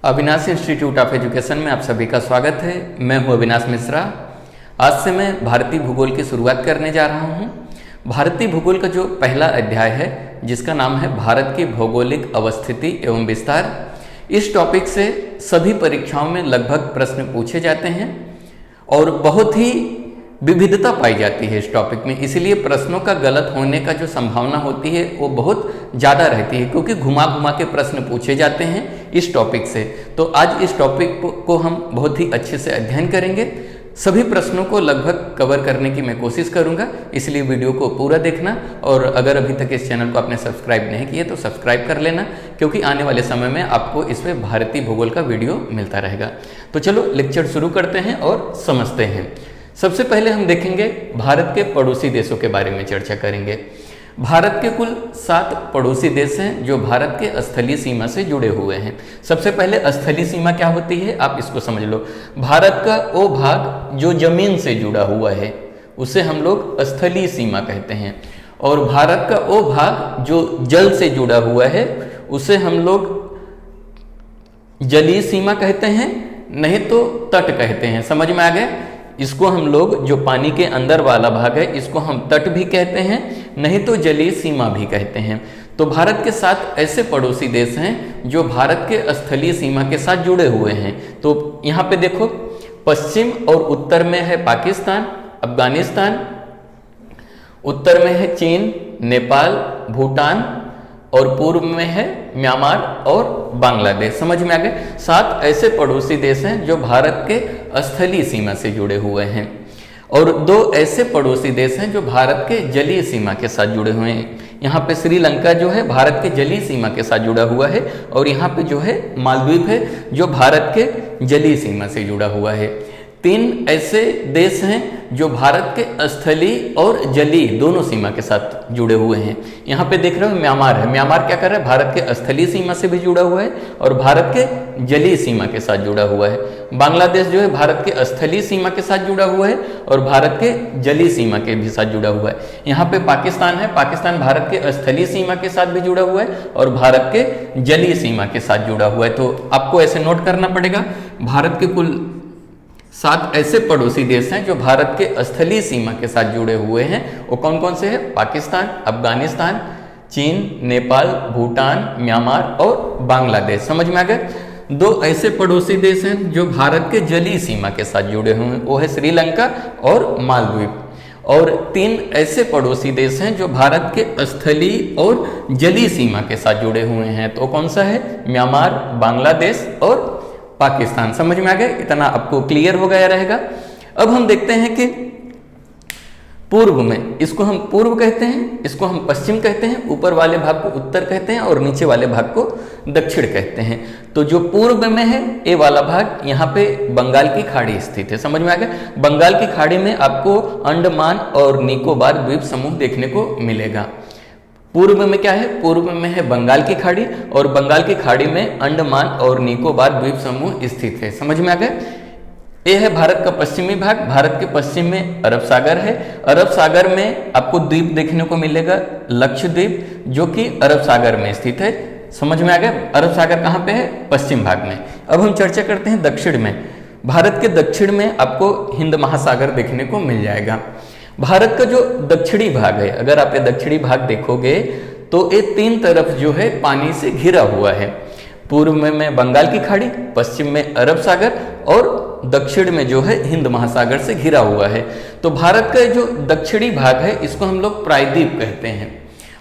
Avinash institute of education में आप सभी का स्वागत है। मैं हूं अविनाश मिश्रा। आज से मैं भारतीय भूगोल की शुरुआत करने जा रहा हूं। भारतीय भूगोल का जो पहला अध्याय है जिसका नाम है भारत की भौगोलिक अवस्थिति एवं विस्तार, इस टॉपिक से सभी परीक्षाओं में लगभग प्रश्न पूछे जाते हैं और बहुत ही विविधता पाई जाती है इस टॉपिक में। इसलिए प्रश्नों का गलत होने का जो संभावना होती है वो बहुत ज़्यादा रहती है, क्योंकि घुमा घुमा के प्रश्न पूछे जाते हैं इस टॉपिक से। तो आज इस टॉपिक को हम बहुत ही अच्छे से अध्ययन करेंगे। सभी प्रश्नों को लगभग कवर करने की मैं कोशिश करूंगा, इसलिए वीडियो को पूरा देखना। और अगर अभी तक इस चैनल को आपने सब्सक्राइब नहीं किया तो सब्सक्राइब कर लेना, क्योंकि आने वाले समय में आपको इस पर भारतीय भूगोल का वीडियो मिलता रहेगा। तो चलो लेक्चर शुरू करते हैं और समझते हैं। सबसे पहले हम देखेंगे भारत के पड़ोसी देशों के बारे में चर्चा करेंगे। भारत के कुल 7 पड़ोसी देश हैं जो भारत के स्थलीय सीमा से जुड़े हुए हैं। सबसे पहले स्थलीय सीमा क्या होती है आप इसको समझ लो। भारत का वो भाग जो जमीन से जुड़ा हुआ है उसे हम लोग स्थलीय सीमा कहते हैं, और भारत का वो भाग जो जल से जुड़ा हुआ है उसे हम लोग जलीय सीमा कहते हैं, नहीं तो तट कहते हैं। समझ में आ गया? इसको हम लोग जो पानी के अंदर वाला भाग है इसको हम तट भी कहते हैं, नहीं तो जलीय सीमा भी कहते हैं। तो भारत के 7 ऐसे पड़ोसी देश हैं जो भारत के स्थलीय सीमा के साथ जुड़े हुए हैं। तो यहाँ पे देखो, पश्चिम और उत्तर में है पाकिस्तान, अफगानिस्तान, उत्तर में है चीन, नेपाल, भूटान, और पूर्व में है म्यांमार और बांग्लादेश। समझ में आ गए? 7 ऐसे पड़ोसी देश हैं जो भारत के स्थलीय सीमा से जुड़े हुए हैं, और 2 ऐसे पड़ोसी देश हैं जो भारत के जलीय सीमा के साथ जुड़े हुए हैं। यहाँ पे श्रीलंका जो है भारत के जलीय सीमा के साथ जुड़ा हुआ है, और यहाँ पे जो है मालदीव है जो भारत के जलीय सीमा से जुड़ा हुआ है। 3 ऐसे देश हैं जो भारत के स्थलीय और जलीय दोनों सीमा के साथ जुड़े हुए हैं। यहाँ पे देख रहे हो म्यांमार है। म्यांमार क्या कर रहा है? भारत के स्थलीय सीमा से भी जुड़ा हुआ है और भारत के जलीय सीमा के साथ जुड़ा हुआ है। बांग्लादेश जो है भारत के स्थलीय सीमा के साथ जुड़ा हुआ है और भारत के जलीय सीमा के भी साथ जुड़ा हुआ है। यहाँ पे पाकिस्तान है। पाकिस्तान भारत के स्थलीय सीमा के साथ भी जुड़ा हुआ है और भारत के जलीय सीमा के साथ जुड़ा हुआ है। तो आपको ऐसे नोट करना पड़ेगा, भारत के कुल 7 ऐसे पड़ोसी देश हैं जो भारत के स्थलीय सीमा के साथ जुड़े हुए हैं। वो कौन कौन से हैं? पाकिस्तान, अफगानिस्तान, चीन, नेपाल, भूटान, म्यांमार और बांग्लादेश। समझ में आ गए? 2 ऐसे पड़ोसी देश हैं जो भारत के जलीय सीमा के साथ जुड़े हुए हैं, वो है श्रीलंका और मालदीव। और 3 ऐसे पड़ोसी देश हैं जो भारत के स्थलीय और जलीय सीमा के साथ जुड़े हुए हैं। तो कौन सा है? म्यांमार, बांग्लादेश और पाकिस्तान। समझ में आ गया? इतना आपको क्लियर हो गया रहेगा। अब हम देखते हैं कि पूर्व में, इसको हम पूर्व कहते हैं, इसको हम पश्चिम कहते हैं, ऊपर वाले भाग को उत्तर कहते हैं और नीचे वाले भाग को दक्षिण कहते हैं। तो जो पूर्व में है ये वाला भाग, यहाँ पे बंगाल की खाड़ी स्थित है। समझ में आ गया? बंगाल की खाड़ी में आपको अंडमान और निकोबार द्वीप समूह देखने को मिलेगा। पूर्व में क्या है? पूर्व में है बंगाल की खाड़ी, और बंगाल की खाड़ी में अंडमान और निकोबार द्वीप समूह स्थित है। समझ में आ गए? ये है भारत का पश्चिमी भाग। भारत के पश्चिम में अरब सागर है। अरब सागर में आपको द्वीप देखने को मिलेगा, लक्षद्वीप, जो कि अरब सागर में स्थित है। समझ में आ गया? अरब सागर कहाँ पे है? पश्चिम भाग में। अब हम चर्चा करते हैं दक्षिण में। भारत के दक्षिण में आपको हिंद महासागर देखने को मिल जाएगा। भारत का जो दक्षिणी भाग है, अगर आप ये दक्षिणी भाग देखोगे तो ये 3 तरफ जो है पानी से घिरा हुआ है। पूर्व में बंगाल की खाड़ी, पश्चिम में अरब सागर और दक्षिण में जो है हिंद महासागर से घिरा हुआ है। तो भारत का जो दक्षिणी भाग है इसको हम लोग प्रायद्वीप कहते हैं।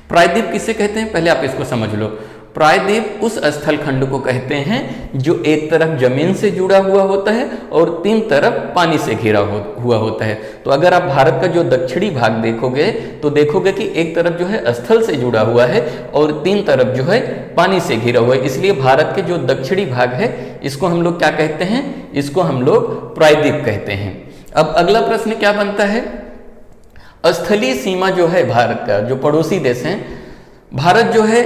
प्रायद्वीप किसे कहते हैं पहले आप इसको समझ लो। प्रायद्वीप उस स्थल खंड को कहते हैं जो एक तरफ जमीन से जुड़ा हुआ होता है और 3 तरफ पानी से घिरा हुआ होता है। तो अगर आप भारत का जो दक्षिणी भाग देखोगे तो देखोगे कि एक तरफ जो है स्थल से जुड़ा हुआ है और 3 तरफ जो है पानी से घिरा हुआ है। इसलिए भारत के जो दक्षिणी भाग है इसको हम लोग क्या कहते हैं? इसको हम लोग प्रायद्वीप कहते हैं। अब अगला प्रश्न क्या बनता है? स्थलीय सीमा जो है भारत का, जो पड़ोसी देश हैं, भारत जो है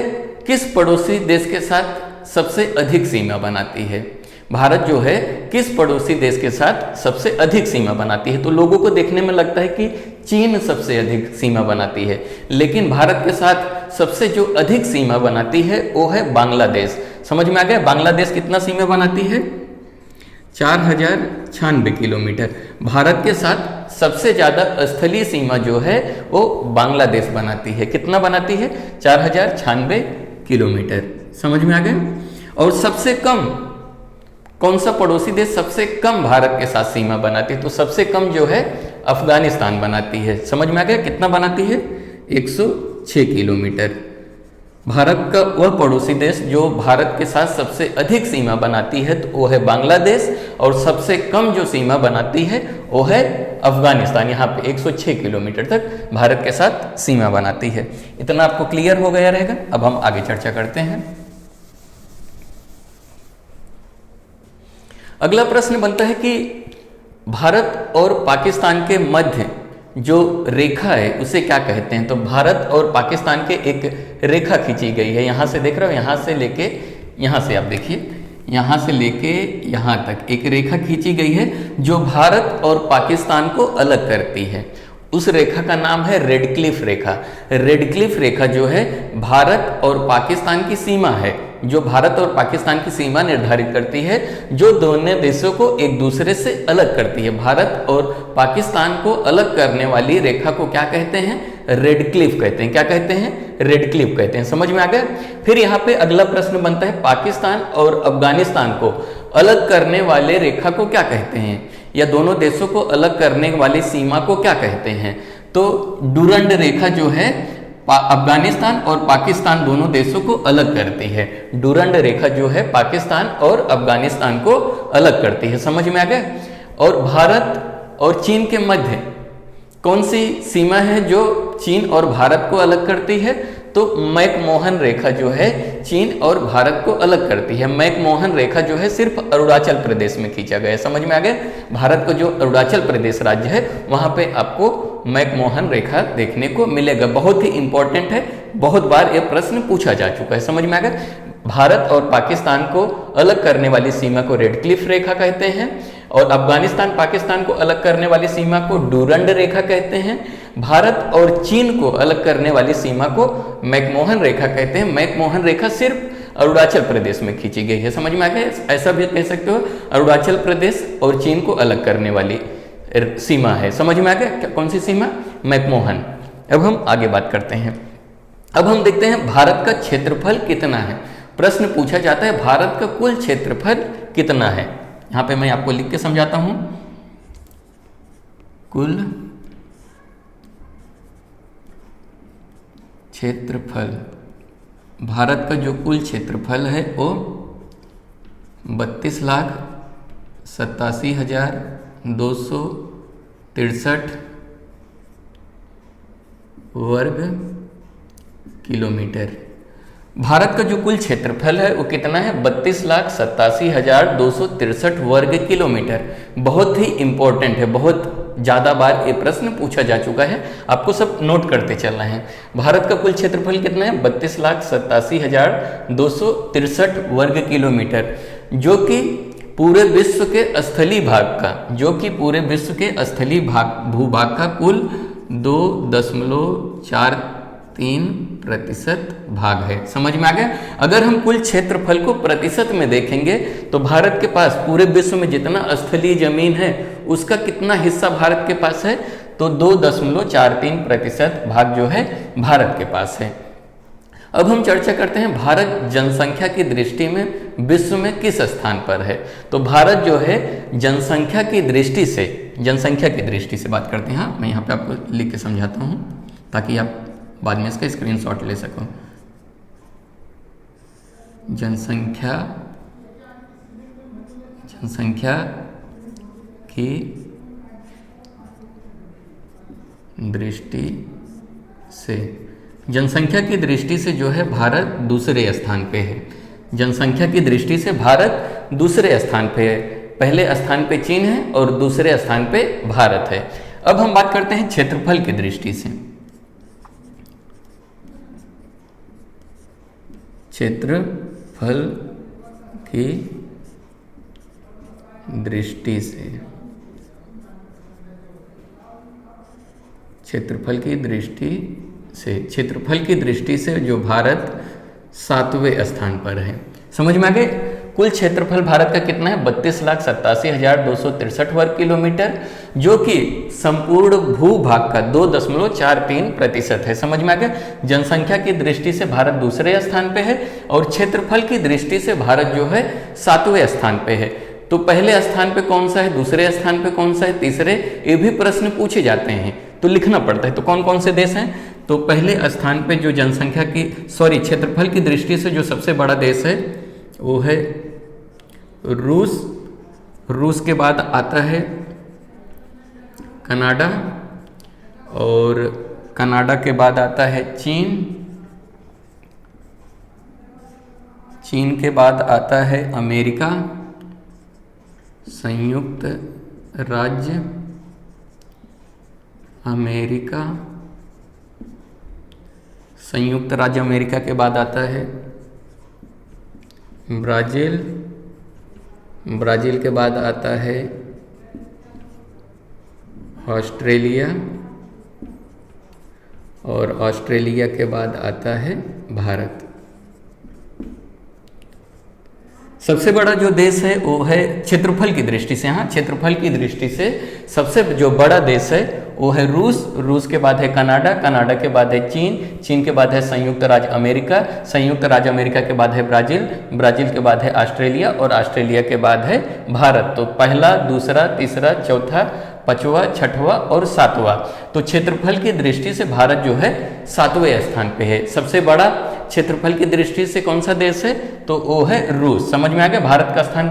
किस पड़ोसी देश के साथ सबसे अधिक सीमा बनाती है? भारत जो है किस पड़ोसी देश के साथ सबसे अधिक सीमा बनाती है? तो लोगों को देखने में लगता है कि चीन सबसे अधिक सीमा बनाती है, लेकिन भारत के साथ सबसे जो अधिक सीमा बनाती है वो है बांग्लादेश। समझ में आ गया? बांग्लादेश कितना सीमा बनाती है? 4096 किलोमीटर। भारत के साथ सबसे ज़्यादा स्थलीय सीमा जो है वो बांग्लादेश बनाती है। कितना बनाती है? 4096 किलोमीटर। समझ में आ गया? और सबसे कम कौन सा पड़ोसी देश सबसे कम भारत के साथ सीमा बनाती है? तो सबसे कम जो है अफगानिस्तान बनाती है। समझ में आ गया? कितना बनाती है? 106 किलोमीटर। भारत का वह पड़ोसी देश जो भारत के साथ सबसे अधिक सीमा बनाती है तो वो है बांग्लादेश, और सबसे कम जो सीमा बनाती है वो है अफगानिस्तान। यहाँ पे 106 किलोमीटर तक भारत के साथ सीमा बनाती है। इतना आपको क्लियर हो गया रहेगा। अब हम आगे चर्चा करते हैं। अगला प्रश्न बनता है कि भारत और पाकिस्तान के मध्य जो रेखा है उसे क्या कहते हैं? तो भारत और पाकिस्तान के एक रेखा खींची गई है। यहाँ से देख रहे हो, यहाँ से लेके यहाँ से आप देखिए, यहाँ से लेके यहाँ तक एक रेखा खींची गई है जो भारत और पाकिस्तान को अलग करती है। उस रेखा का नाम है रेड क्लिफ रेखा। रेड क्लिफ रेखा जो है भारत और पाकिस्तान की सीमा है, जो भारत और पाकिस्तान की सीमा निर्धारित करती है, जो दोनों देशों को एक दूसरे से अलग करती है। भारत और पाकिस्तान को अलग करने वाली रेखा को क्या कहते हैं? रेड क्लिफ कहते हैं। क्या कहते हैं? रेड क्लिफ कहते हैं। समझ में आ गया? फिर यहाँ पे अगला प्रश्न बनता है, पाकिस्तान और अफगानिस्तान को अलग करने वाले रेखा को क्या कहते हैं, या दोनों देशों को अलग करने वाली सीमा को क्या कहते हैं? तो डूरंड रेखा जो है अफगानिस्तान और पाकिस्तान दोनों देशों को अलग करती है। डूरंड रेखा जो है पाकिस्तान और अफगानिस्तान को अलग करती है। समझ में आ गया? और भारत और चीन के मध्य कौन सी सीमा है जो चीन और भारत को अलग करती है? तो मैकमोहन रेखा जो है चीन और भारत को अलग करती है। मैकमोहन रेखा जो है सिर्फ अरुणाचल प्रदेश में खींचा गया है। समझ में आ गया? भारत को जो अरुणाचल प्रदेश राज्य है वहां पे आपको मैकमोहन रेखा देखने को मिलेगा। बहुत ही इंपॉर्टेंट है, बहुत बार यह प्रश्न पूछा जा चुका है। समझ में आ गया? भारत और पाकिस्तान को अलग करने वाली सीमा को रेड क्लिफ रेखा कहते हैं, और अफगानिस्तान पाकिस्तान को अलग करने वाली सीमा को डूरंड रेखा कहते हैं। भारत और चीन को अलग करने वाली सीमा को मैकमोहन रेखा कहते हैं। मैकमोहन रेखा सिर्फ अरुणाचल प्रदेश में खींची गई है। समझ में आ गया? ऐसा भी कह सकते हो, अरुणाचल प्रदेश और चीन को अलग करने वाली सीमा है। समझ में आ गया? कौन सी सीमा? मैकमोहन। अब हम आगे बात करते हैं। अब हम देखते हैं भारत का क्षेत्रफल कितना है। प्रश्न पूछा जाता है भारत का कुल क्षेत्रफल कितना है। यहाँ पे मैं आपको लिख के समझाता हूं। कुल क्षेत्रफल, भारत का जो कुल क्षेत्रफल है वो 32,87,263 वर्ग किलोमीटर। भारत का जो कुल क्षेत्रफल है वो कितना है? 32,87,263 वर्ग किलोमीटर। बहुत ही इंपॉर्टेंट है, बहुत ज़्यादा बार ये प्रश्न पूछा जा चुका है, आपको सब नोट करते चलना है। भारत का कुल क्षेत्रफल कितना है? 32,87,263 वर्ग किलोमीटर, जो कि पूरे विश्व के स्थलीय भाग का, जो कि पूरे विश्व के स्थलीय भूभाग का कुल 2.43% भाग है। समझ में आ गया? अगर हम कुल क्षेत्रफल को प्रतिशत में देखेंगे तो भारत के पास पूरे विश्व में जितना स्थलीय जमीन है उसका कितना हिस्सा भारत के पास है? तो 2.43% भाग जो है भारत के पास है। अब हम चर्चा करते हैं भारत जनसंख्या की दृष्टि में विश्व में किस स्थान पर है। तो भारत जो है जनसंख्या की दृष्टि से बात करते हैं। हाँ, मैं यहाँ पे आपको लिख के समझाता हूँ ताकि आप बाद में इसका स्क्रीनशॉट ले सको। जनसंख्या की दृष्टि से, जनसंख्या की दृष्टि से जो है भारत दूसरे स्थान पे है। जनसंख्या की दृष्टि से भारत दूसरे स्थान पे है। पहले स्थान पे चीन है और दूसरे स्थान पे भारत है। अब हम बात करते हैं क्षेत्रफल की दृष्टि से। क्षेत्रफल की दृष्टि से, क्षेत्रफल की दृष्टि से, क्षेत्रफल की दृष्टि से जो भारत 7वें स्थान पर है। समझ में आ गए? कुल क्षेत्रफल भारत का कितना है? 32,87,263 वर्ग किलोमीटर, जो कि संपूर्ण भूभाग का 2.43% है। समझ में आ गया? जनसंख्या की दृष्टि से भारत दूसरे स्थान पे है और क्षेत्रफल की दृष्टि से भारत जो है 7वें स्थान पे है। तो पहले स्थान पे कौन सा है, दूसरे स्थान पे कौन सा है, तीसरे, ये भी प्रश्न पूछे जाते हैं तो लिखना पड़ता है। तो कौन कौन से देश हैं? तो पहले स्थान पे जो जनसंख्या की क्षेत्रफल की दृष्टि से जो सबसे बड़ा देश है वो है रूस। रूस के बाद आता है कनाडा और कनाडा के बाद आता है चीन। चीन के बाद आता है अमेरिका, संयुक्त राज्य अमेरिका। संयुक्त राज्य अमेरिका के बाद आता है ब्राज़ील। ब्राज़ील के बाद आता है ऑस्ट्रेलिया और ऑस्ट्रेलिया के बाद आता है भारत। सबसे बड़ा जो देश है वो है क्षेत्रफल की दृष्टि से, हाँ, क्षेत्रफल की दृष्टि से सबसे जो बड़ा देश है वो है रूस। रूस के बाद है कनाडा, कनाडा के बाद है चीन, चीन के बाद है संयुक्त राज्य अमेरिका, संयुक्त राज्य अमेरिका के बाद है ब्राज़ील, ब्राज़ील के बाद है ऑस्ट्रेलिया और ऑस्ट्रेलिया के बाद है भारत। तो पहला, दूसरा, तीसरा, चौथा, पांचवा, छठवां और सातवां। तो क्षेत्रफल की दृष्टि से भारत जो है 7वें स्थान पे है। सबसे बड़ा क्षेत्रफल की दृष्टि से कौन सा देश है? तो वो है रूस। समझ में आ गया? भारत का स्थान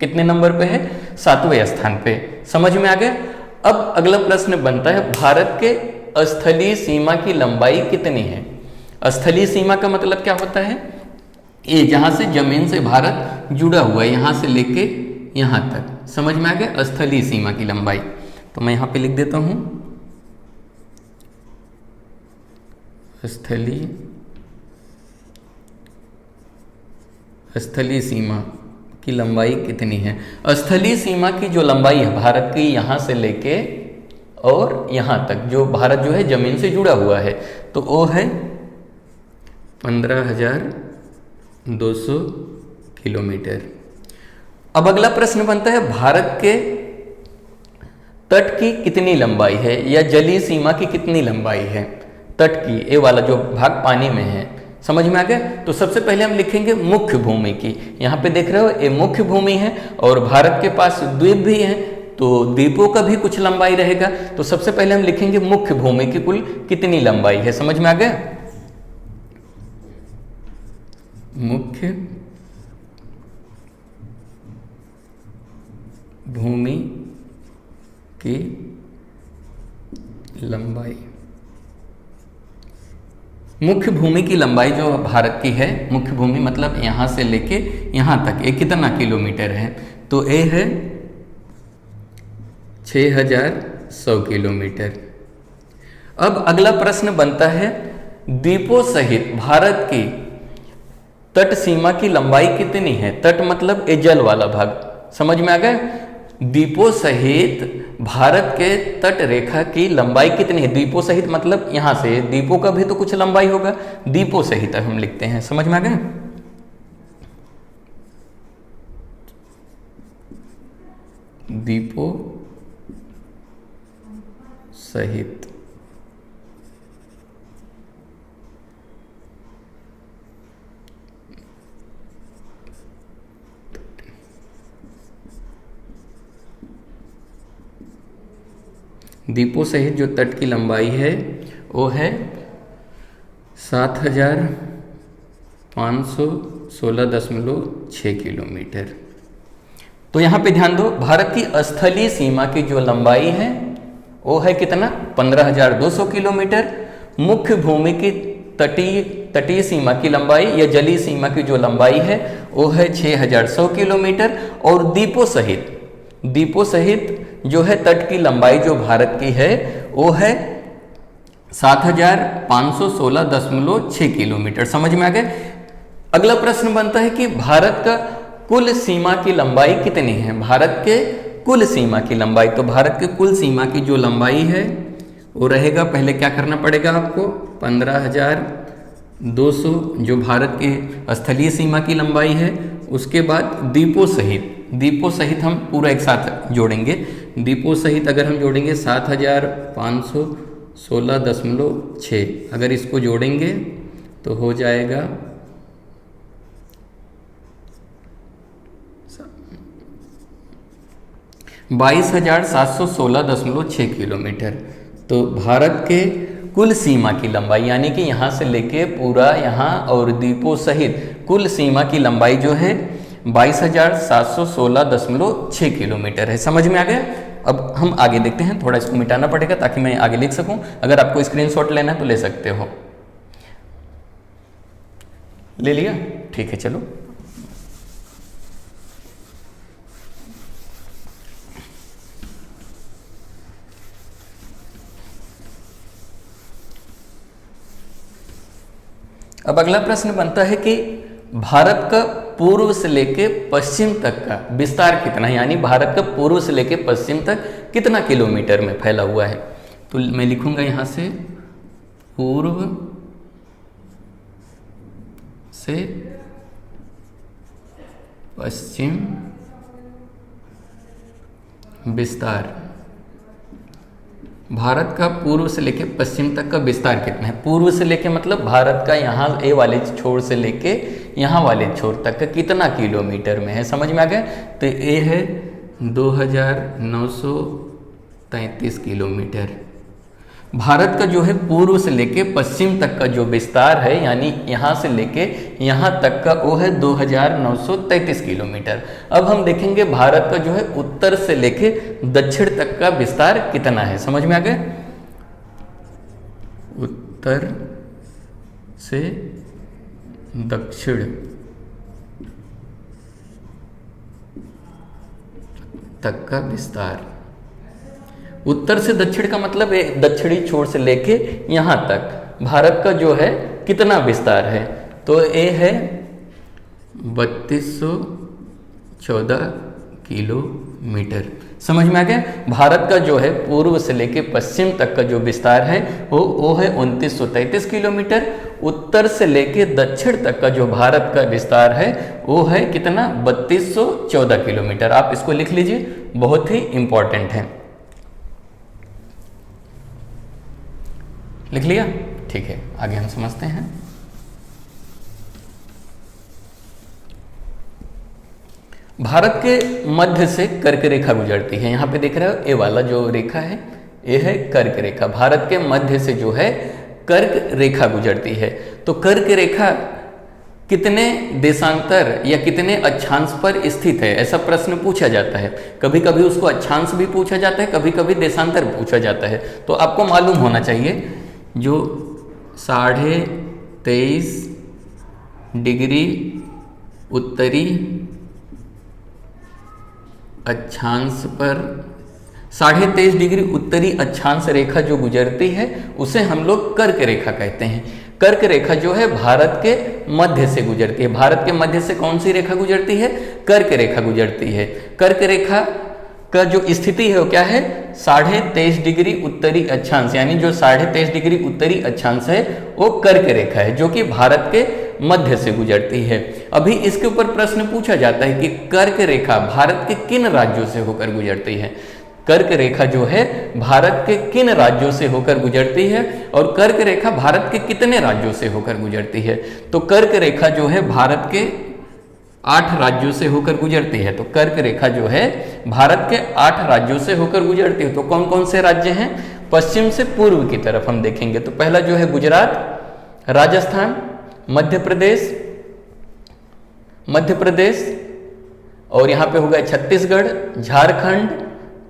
कितने नंबर पे है? 7वें स्थान पे। समझ में आ गया? अब अगला प्रश्न बनता है, भारत के स्थलीय सीमा की लंबाई कितनी है? स्थलीय सीमा का मतलब क्या होता है? ये जहां से जमीन से भारत जुड़ा हुआ है, यहां से लेके यहां तक। समझ में आ गया? स्थलीय सीमा की लंबाई। तो मैं यहां पे लिख देता हूं स्थलीय सीमा की लंबाई कितनी है? स्थलीय सीमा की जो लंबाई है भारत की, यहां से लेके और यहां तक, जो भारत जो है जमीन से जुड़ा हुआ है, तो वो है 15,200 किलोमीटर। अब अगला प्रश्न बनता है, भारत के तट की कितनी लंबाई है या जलीय सीमा की कितनी लंबाई है? तट की, ये वाला जो भाग पानी में है। समझ में आ गया? तो सबसे पहले हम लिखेंगे मुख्य भूमि की। यहाँ पे देख रहे हो ये मुख्य भूमि है और भारत के पास द्वीप भी है, तो द्वीपों का भी कुछ लंबाई रहेगा। तो सबसे पहले हम लिखेंगे मुख्य भूमि की कुल कितनी लंबाई है। समझ में आ गया? मुख्य भूमि की लंबाई। मुख्य भूमि की लंबाई जो भारत की है, मुख्य भूमि मतलब यहां से लेके यहां तक, ये कितना किलोमीटर है? तो ये है 6,100 किलोमीटर। अब अगला प्रश्न बनता है, द्वीपों सहित भारत की तट सीमा की लंबाई कितनी है? तट मतलब ये जल वाला भाग। समझ में आ गया? द्वीपों सहित भारत के तट रेखा की लंबाई कितनी है? द्वीपों सहित मतलब यहां से, द्वीपों का भी तो कुछ लंबाई होगा, द्वीपों सहित हम लिखते हैं। समझ में आ गया? द्वीपों सहित द्वीपों सहित जो तट की लंबाई है वो है 7,516.6 किलोमीटर। तो यहाँ पे ध्यान दो, भारत की स्थलीय सीमा की जो लंबाई है वो है कितना? 15,200 किलोमीटर। मुख्य भूमि की तटीय सीमा की लंबाई या जलीय सीमा की जो लंबाई है वो है 6,100 किलोमीटर। और द्वीपों सहित जो है तट की लंबाई जो भारत की है वो है 7,516.6 किलोमीटर। समझ में आ गया? अगला प्रश्न बनता है कि भारत का कुल सीमा की लंबाई कितनी है? भारत के कुल सीमा की लंबाई। तो भारत के कुल सीमा की जो लंबाई है वो रहेगा, पहले क्या करना पड़ेगा आपको, 15,200 जो भारत के स्थलीय सीमा की लंबाई है। उसके बाद द्वीपों सहित हम पूरा एक साथ जोड़ेंगे। द्वीपों सहित अगर हम जोड़ेंगे 7,516.6, अगर इसको जोड़ेंगे तो हो जाएगा 22,716.6 किलोमीटर। तो भारत के कुल सीमा की लंबाई, यानी कि यहाँ से लेके पूरा यहाँ और द्वीपों सहित कुल सीमा की लंबाई जो है 22,716.6 किलोमीटर है। समझ में आ गया? अब हम आगे देखते हैं, थोड़ा इसको मिटाना पड़ेगा ताकि मैं आगे लिख सकूं। अगर आपको स्क्रीनशॉट लेना है तो ले सकते हो। ले लिया? ठीक है, चलो। अब अगला प्रश्न बनता है कि भारत का पूर्व से लेके पश्चिम तक का विस्तार कितना है, यानी भारत का पूर्व से लेके पश्चिम तक कितना किलोमीटर में फैला हुआ है। तो मैं लिखूंगा यहां से पूर्व से पश्चिम विस्तार, भारत का पूर्व से लेके पश्चिम तक का विस्तार कितना है। पूर्व से लेके मतलब भारत का यहाँ ए वाले छोर से लेके यहाँ वाले छोर तक का कितना किलोमीटर में है। समझ में आ गया? तो ए है 2,933 किलोमीटर। भारत का जो है पूर्व से लेके पश्चिम तक का जो विस्तार है, यानी यहाँ से लेके यहाँ तक का, वो है 2,933 किलोमीटर। अब हम देखेंगे भारत का जो है उत्तर से लेके दक्षिण तक का विस्तार कितना है। समझ में आ गया? उत्तर से दक्षिण तक का विस्तार। उत्तर से दक्षिण का मतलब दक्षिणी छोर से लेके यहाँ तक भारत का जो है कितना विस्तार है। तो ये है 3214 किलोमीटर। समझ में आ गया? भारत का जो है पूर्व से लेके पश्चिम तक का जो विस्तार है वो है 2933 किलोमीटर। उत्तर से लेके दक्षिण तक का जो भारत का विस्तार है वो है कितना, 3214 किलोमीटर। आप इसको लिख लीजिए, बहुत ही इंपॉर्टेंट है। लिख लिया? ठीक है, आगे हम समझते हैं। भारत के मध्य से कर्क रेखा गुजरती है। यहाँ पे देख रहे हो, ये वाला जो रेखा है ये है कर्क रेखा। भारत के मध्य से जो है कर्क रेखा गुजरती है। तो कर्क रेखा कितने देशांतर या कितने अक्षांश पर स्थित है, ऐसा प्रश्न पूछा जाता है। कभी कभी उसको अक्षांश भी पूछा जाता है, कभी कभी देशांतर पूछा जाता है। तो आपको मालूम होना चाहिए जो 23.5 डिग्री उत्तरी अक्षांश पर 23.5 डिग्री उत्तरी अक्षांश रेखा जो गुजरती है उसे हम लोग कर्क रेखा कहते हैं। कर्क रेखा जो है भारत के मध्य से गुजरती है। भारत के मध्य से कौन सी रेखा गुजरती है? कर्क रेखा गुजरती है। कर्क रेखा का जो स्थिति है वो क्या है, 23.5 डिग्री उत्तरी अक्षांश, यानी जो 23.5 डिग्री उत्तरी अक्षांश है वो कर्क रेखा है जो कि भारत के मध्य से गुजरती है। अभी इसके ऊपर प्रश्न पूछा जाता है कि कर्क रेखा भारत के किन राज्यों से होकर गुजरती है। कर्क रेखा जो है भारत के किन राज्यों से होकर गुजरती है और कर्क रेखा भारत के कितने राज्यों से होकर गुजरती है। तो कर्क रेखा जो है भारत के 8 राज्यों से होकर गुजरती है। तो कर्क रेखा जो है भारत के 8 राज्यों से होकर गुजरती है। तो कौन कौन से राज्य हैं? पश्चिम से पूर्व की तरफ हम देखेंगे तो पहला जो है गुजरात, राजस्थान, मध्य प्रदेश और यहाँ पे होगा छत्तीसगढ़, झारखंड,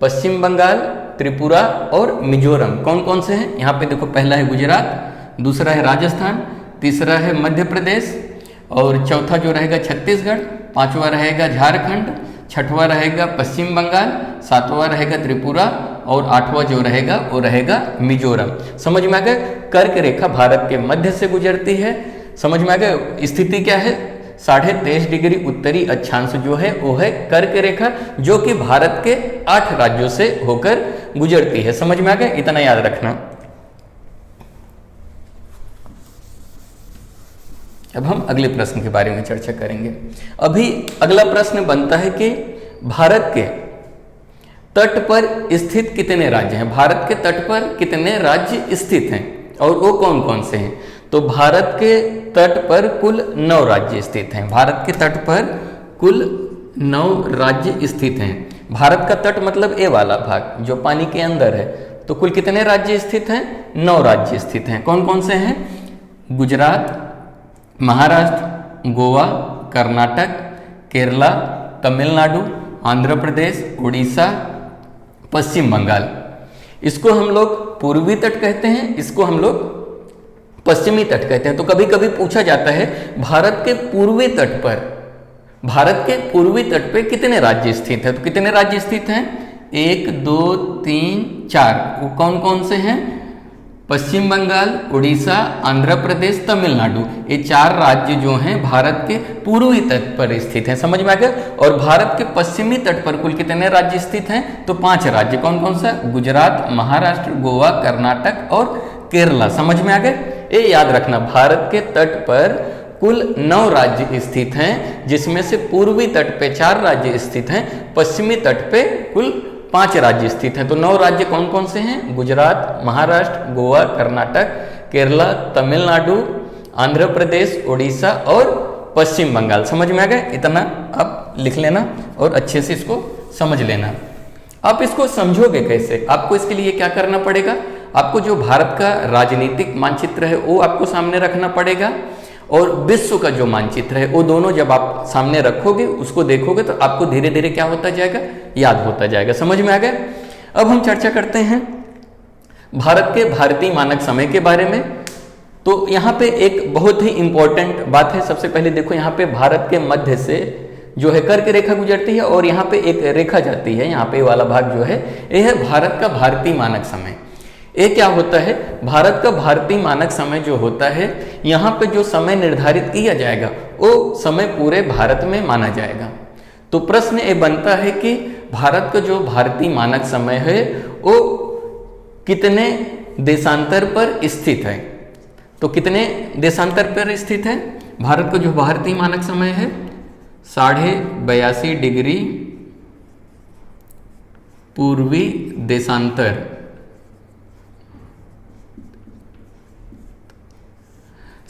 पश्चिम बंगाल, त्रिपुरा और मिजोरम। कौन कौन से हैं? यहाँ पे देखो, पहला है गुजरात, दूसरा है राजस्थान, तीसरा है मध्य प्रदेश और चौथा जो रहेगा छत्तीसगढ़, पांचवा रहेगा झारखंड, छठवां रहेगा पश्चिम बंगाल, सातवां रहेगा त्रिपुरा और आठवां जो रहेगा वो रहेगा मिजोरम। समझ में आ गया? कर्क रेखा भारत के मध्य से गुजरती है। समझ में आ गया? स्थिति क्या है? 23.5 डिग्री उत्तरी अक्षांश जो है वो है कर्क रेखा जो कि भारत के 8 राज्यों से होकर गुजरती है। समझ में आ गया? इतना याद रखना। अब हम अगले प्रश्न के बारे में चर्चा करेंगे। अभी अगला प्रश्न बनता है कि भारत के तट पर स्थित कितने राज्य हैं? भारत के तट पर कितने राज्य स्थित हैं और वो कौन कौन से हैं? तो भारत के तट पर कुल 9 राज्य स्थित हैं। भारत के तट पर कुल 9 राज्य स्थित हैं। भारत का तट मतलब ए वाला भाग जो पानी के अंदर है। तो कुल कितने राज्य स्थित हैं? 9 राज्य स्थित हैं। कौन कौन से हैं? गुजरात, महाराष्ट्र, गोवा, कर्नाटक, केरला, तमिलनाडु, आंध्र प्रदेश, उड़ीसा, पश्चिम बंगाल। इसको हम लोग पूर्वी तट कहते हैं, इसको हम लोग पश्चिमी तट कहते हैं। तो कभी कभी पूछा जाता है भारत के पूर्वी तट पर, भारत के पूर्वी तट पे कितने राज्य स्थित हैं? तो कितने राज्य स्थित हैं? 1 2 3 4। वो कौन कौन से हैं? पश्चिम बंगाल, उड़ीसा, आंध्र प्रदेश, तमिलनाडु। ये 4 राज्य जो हैं भारत के पूर्वी तट पर स्थित हैं। समझ में आ गया? और भारत के पश्चिमी तट पर कुल कितने राज्य स्थित हैं? तो 5 राज्य। कौन कौन सा? गुजरात, महाराष्ट्र, गोवा, कर्नाटक और केरला। समझ में आ गया? ये याद रखना, भारत के तट पर कुल 9 राज्य स्थित हैं, जिसमें से पूर्वी तट पे 4 राज्य स्थित हैं, पश्चिमी तट पे कुल 5 राज्य स्थित हैं। तो 9 राज्य कौन कौन से हैं? गुजरात, महाराष्ट्र, गोवा, कर्नाटक, केरला, तमिलनाडु, आंध्र प्रदेश, उड़ीसा और पश्चिम बंगाल। समझ में आ गया? इतना आप लिख लेना और अच्छे से इसको समझ लेना। आप इसको समझोगे कैसे? आपको इसके लिए क्या करना पड़ेगा? आपको जो भारत का राजनीतिक मानचित्र है वो आपको सामने रखना पड़ेगा, और विश्व का जो मानचित्र है वो दोनों जब आप सामने रखोगे, उसको देखोगे, तो आपको धीरे धीरे क्या होता जाएगा? याद होता जाएगा। समझ में आ गया? अब हम चर्चा करते हैं भारत के भारतीय मानक समय के बारे में। तो यहाँ पे एक बहुत ही इंपॉर्टेंट बात है। सबसे पहले देखो, यहाँ पे भारत के मध्य से जो है कर्क रेखा गुजरती है और यहाँ पे एक रेखा जाती है। यहाँ पे वाला भाग जो है ये है भारत का भारतीय मानक समय। ये क्या होता है? भारत का भारतीय मानक समय जो होता है, यहाँ पे जो समय निर्धारित किया जाएगा वो समय पूरे भारत में माना जाएगा। तो प्रश्न ये बनता है कि भारत का जो भारतीय मानक समय है वो कितने देशांतर पर स्थित है? तो कितने देशांतर पर स्थित है? भारत का जो भारतीय मानक समय है 82.5 डिग्री पूर्वी देशांतर।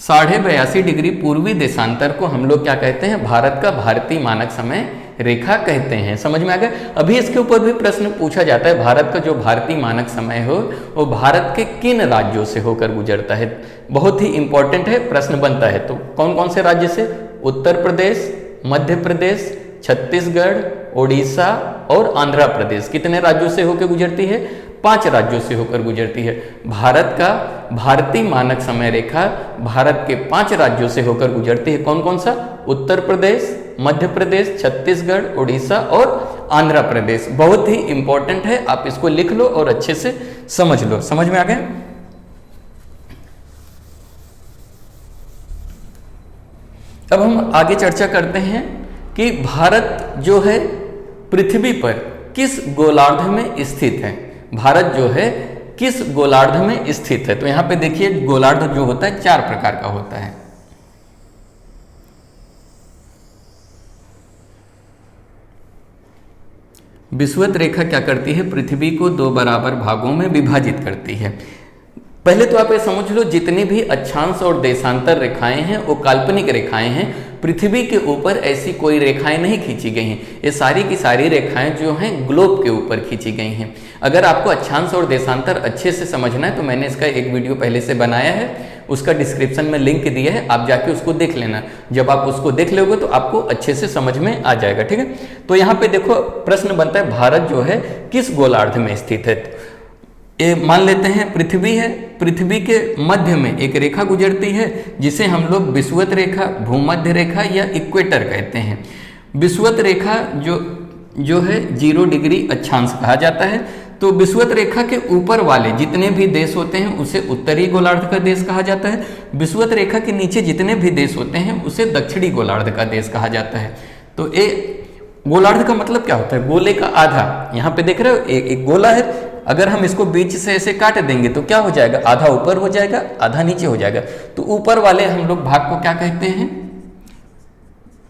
82.5 डिग्री पूर्वी देशांतर को हम लोग क्या कहते हैं? भारत का भारतीय मानक समय रेखा कहते हैं। समझ में आ गया? अभी इसके ऊपर भी प्रश्न पूछा जाता है, भारत का जो भारतीय मानक समय हो वो भारत के किन राज्यों से होकर गुजरता है? बहुत ही इंपॉर्टेंट है, प्रश्न बनता है। तो कौन कौन से राज्य से? उत्तर प्रदेश, मध्य प्रदेश, छत्तीसगढ़, उड़ीसा और आंध्र प्रदेश। कितने राज्यों से होकर गुजरती है? 5 राज्यों से होकर गुजरती है। भारत का भारतीय मानक समय रेखा भारत के 5 राज्यों से होकर गुजरती है। कौन कौन सा? उत्तर प्रदेश, मध्य प्रदेश, छत्तीसगढ़, उड़ीसा और आंध्र प्रदेश। बहुत ही इंपॉर्टेंट है, आप इसको लिख लो और अच्छे से समझ लो। समझ में आ गया? अब हम आगे चर्चा करते हैं कि भारत जो है पृथ्वी पर किस गोलार्ध में स्थित है। भारत जो है किस गोलार्ध में स्थित है? तो यहां पे देखिए, गोलार्ध जो होता है 4 प्रकार का होता है। विषुवत रेखा क्या करती है? पृथ्वी को 2 बराबर भागों में विभाजित करती है। पहले तो आप ये समझ लो, जितनी भी अक्षांश और देशांतर रेखाएं हैं वो काल्पनिक रेखाएं हैं। पृथ्वी के ऊपर ऐसी कोई रेखाएं नहीं खींची गई हैं। ये सारी की सारी रेखाएं जो हैं ग्लोब के ऊपर खींची गई हैं। अगर आपको अक्षांश और देशांतर अच्छे से समझना है तो मैंने इसका एक वीडियो पहले से बनाया है, उसका डिस्क्रिप्शन में लिंक दिया है, आप जाके उसको देख लेना। जब आप उसको देख लोगे तो आपको अच्छे से समझ में आ जाएगा। ठीक है? तो यहाँ पे देखो, प्रश्न बनता है भारत जो है किस गोलार्ध में स्थित है। ये मान लेते हैं पृथ्वी है, पृथ्वी के मध्य में एक रेखा गुजरती है जिसे हम लोग विषुवत रेखा, भूमध्य रेखा या इक्वेटर कहते हैं। विषुवत रेखा जो है 0 डिग्री अक्षांश कहा जाता है। तो विषुवत रेखा के ऊपर वाले जितने भी देश होते हैं उसे उत्तरी गोलार्ध का देश कहा जाता है। विषुवत रेखा के नीचे जितने भी देश होते हैं उसे दक्षिणी गोलार्ध का देश कहा जाता है। तो ये गोलार्ध का मतलब क्या होता है? गोले का आधा। यहाँ पे देख रहे हो एक गोला है, अगर हम इसको बीच से ऐसे काट देंगे तो क्या हो जाएगा, आधा ऊपर हो जाएगा आधा नीचे हो जाएगा। तो ऊपर वाले हम लोग भाग को क्या कहते हैं,